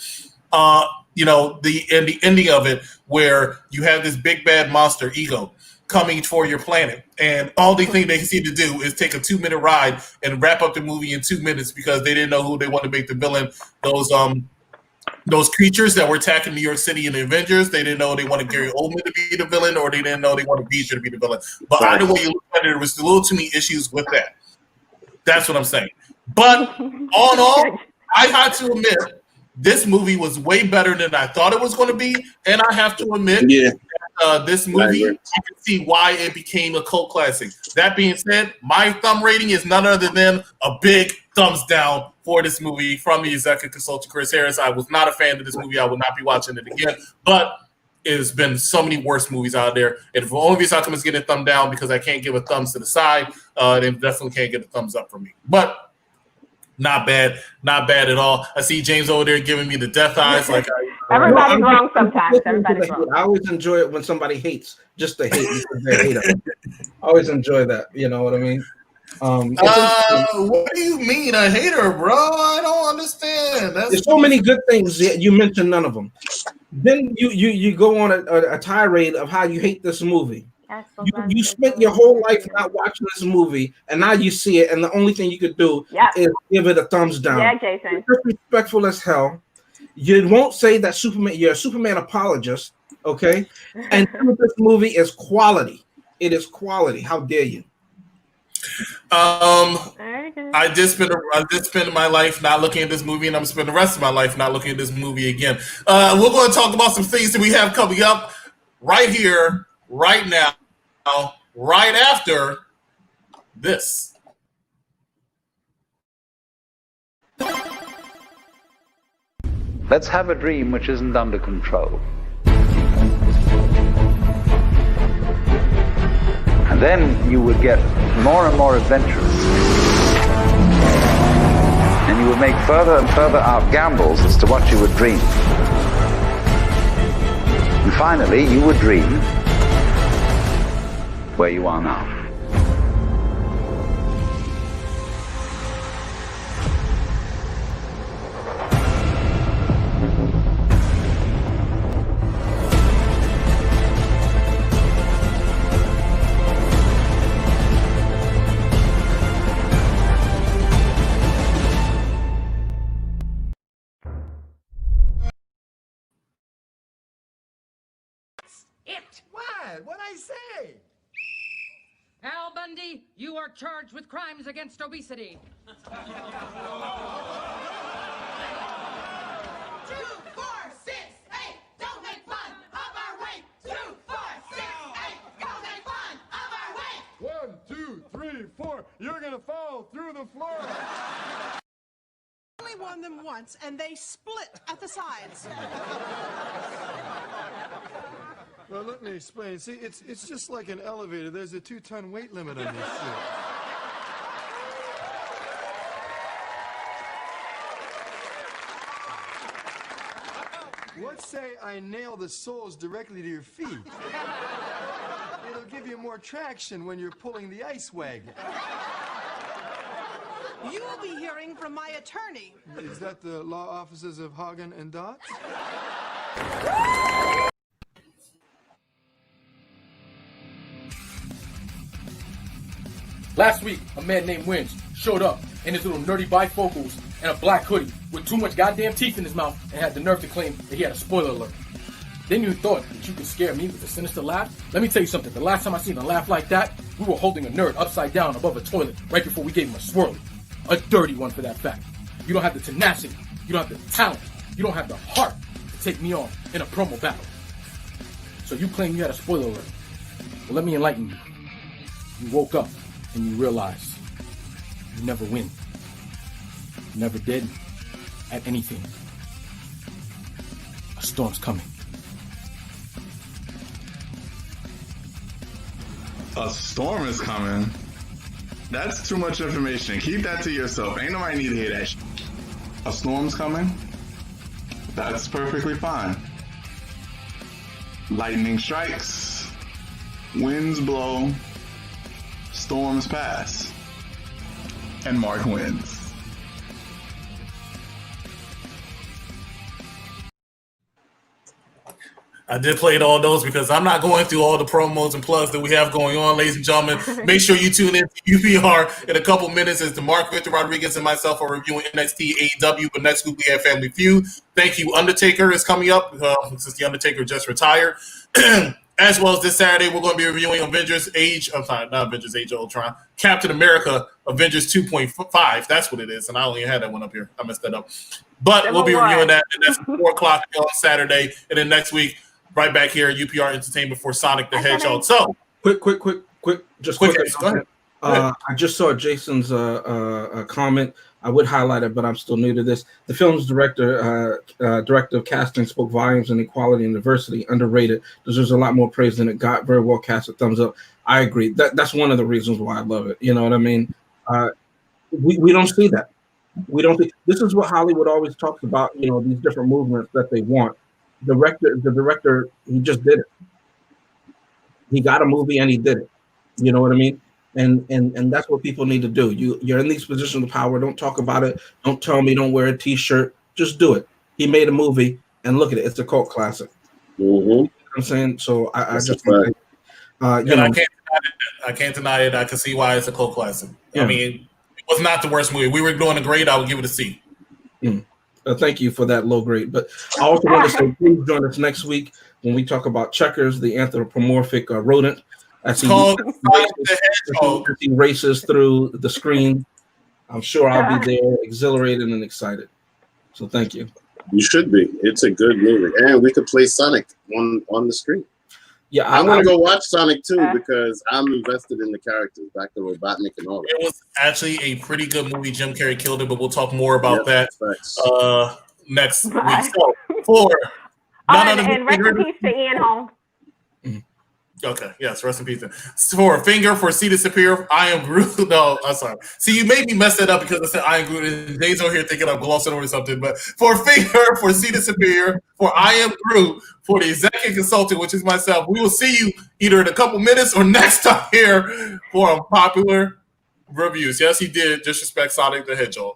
The ending of it, where you have this big bad monster, Ego, coming for your planet, and all they think they seem to do is take a 2-minute ride and wrap up the movie in 2 minutes because they didn't know who they wanted to make the villain. Those creatures that were attacking New York City in the Avengers, they didn't know they wanted Gary Oldman to be the villain, or they didn't know they wanted Beecher to be the villain. But either way you look at it, there was a little too many issues with that. That's what I'm saying. But all in all, I had to admit this movie was way better than I thought it was going to be, and I have to admit, this movie, I can see why it became a cult classic. That being said, my thumb rating is none other than a big thumbs down for this movie from the executive consultant Chris Harris. I was not a fan of this movie. I will not be watching it again, but there's been so many worse movies out there. And if the only reason I come is getting a thumb down because I can't give a thumbs to the side, then definitely can't get a thumbs up from me. But not bad at all. I see James over there giving me the death eyes. Like everybody's wrong sometimes. Everybody's wrong. I always enjoy it when somebody hates just to hate because they hate it. I always enjoy that. You know what I mean? What do you mean a hater, bro? I don't understand. There's so many good things. You mentioned none of them. Then you go on a tirade of how you hate this movie. You spent your whole life not watching this movie, and now you see it, and the only thing you could do is give it a thumbs down. Yeah, Jason. You're disrespectful as hell. You won't say that you're a Superman apologist, okay? And this movie is quality. It is quality. How dare you? I just spent my life not looking at this movie, and I'm spending the rest of my life not looking at this movie again. We're going to talk about some things that we have coming up right here, right now, right after this. Let's have a dream which isn't under control. And then you would get more and more adventurous. And you would make further and further out gambles as to what you would dream. And finally, you would dream where you are now. What'd I say? Al Bundy, you are charged with crimes against obesity. 2, 4, 6, 8, don't make fun of our weight. 2, 4, 6, 8, don't make fun of our weight. 1, 2, 3, 4, you're gonna fall through the floor. Only won them once, and they split at the sides. Well, let me explain. See, it's just like an elevator. There's a 2-ton weight limit on this shit. Let's say I nail the soles directly to your feet. It'll give you more traction when you're pulling the ice wagon. You will be hearing from my attorney. Is that the law offices of Hagen and Dotz? Last week, a man named Winch showed up in his little nerdy bifocals and a black hoodie with too much goddamn teeth in his mouth and had the nerve to claim that he had a spoiler alert. Then you thought that you could scare me with a sinister laugh? Let me tell you something. The last time I seen a laugh like that, we were holding a nerd upside down above a toilet right before we gave him a swirly. A dirty one for that fact. You don't have the tenacity. You don't have the talent. You don't have the heart to take me on in a promo battle. So you claim you had a spoiler alert. Well, let me enlighten you. You woke up and you realized you never win. You never did at anything. A storm's coming. A storm is coming? That's too much information. Keep that to yourself. Ain't nobody need to hear that shit. A storm's coming? That's perfectly fine. Lightning strikes. Winds blow. Storms pass. And Mark wins. I did play all those because I'm not going through all the promos and plugs that we have going on, ladies and gentlemen. Make sure you tune in to UPR in a couple minutes as Mark Victor Rodriguez and myself are reviewing NXT AEW, but next week we have Family Feud. Thank you. Undertaker is coming up since The Undertaker just retired. As well as this Saturday, we're going to be reviewing Age of Ultron. Captain America, Avengers 2.5. That's what it is. And I only had that one up here. I messed that up. But we'll be Civil War. reviewing that, and that's 4 o'clock on Saturday, and then next week, right back here at UPR Entertainment for Sonic the Hedgehog. So, quick, just quick. Go ahead. I just saw Jason's comment. I would highlight it, but I'm still new to this. The film's director of casting spoke volumes on equality and diversity. Underrated. Deserves a lot more praise than it got. Very well casted. Thumbs up. I agree. That's one of the reasons why I love it. You know what I mean? We don't see that. We don't see. This is what Hollywood always talks about. You know, these different movements that they want. The director, he just did it. He got a movie and he did it. You know what I mean? And that's what people need to do. You're in these positions of power. Don't talk about it. Don't tell me don't wear a T-shirt. Just do it. He made a movie and look at it. It's a cult classic. Mm-hmm. You know what I'm saying? So I just think, I can't deny it. I can see why it's a cult classic. Yeah. I mean, it was not the worst movie. We were doing a grade. I would give it a C. Thank you for that low grade. But I also want to say, please join us next week when we talk about Checkers, the anthropomorphic rodent. As he races through the screen. I'm sure I'll be there, exhilarated and excited. So thank you. You should be. It's a good movie, and we could play Sonic on the screen. Yeah, I want to go watch Sonic too because I'm invested in the characters, Dr. Robotnik and all that. It was actually a pretty good movie. Jim Carrey killed it, but we'll talk more about that next week. So and rest in peace to Ian Holmes. Okay, yes, rest in peace. For Finger for Seated Superior, I am Groot. No, I'm sorry. See, you made me mess that up because I said I am Groot, and Dave's over here thinking I'm glossing over something. But for Finger for Seated Superior, for I am Groot, for the executive consultant, which is myself, we will see you either in a couple minutes or next time here for Unpopular Reviews. Yes, he did disrespect Sonic the Hedgehog.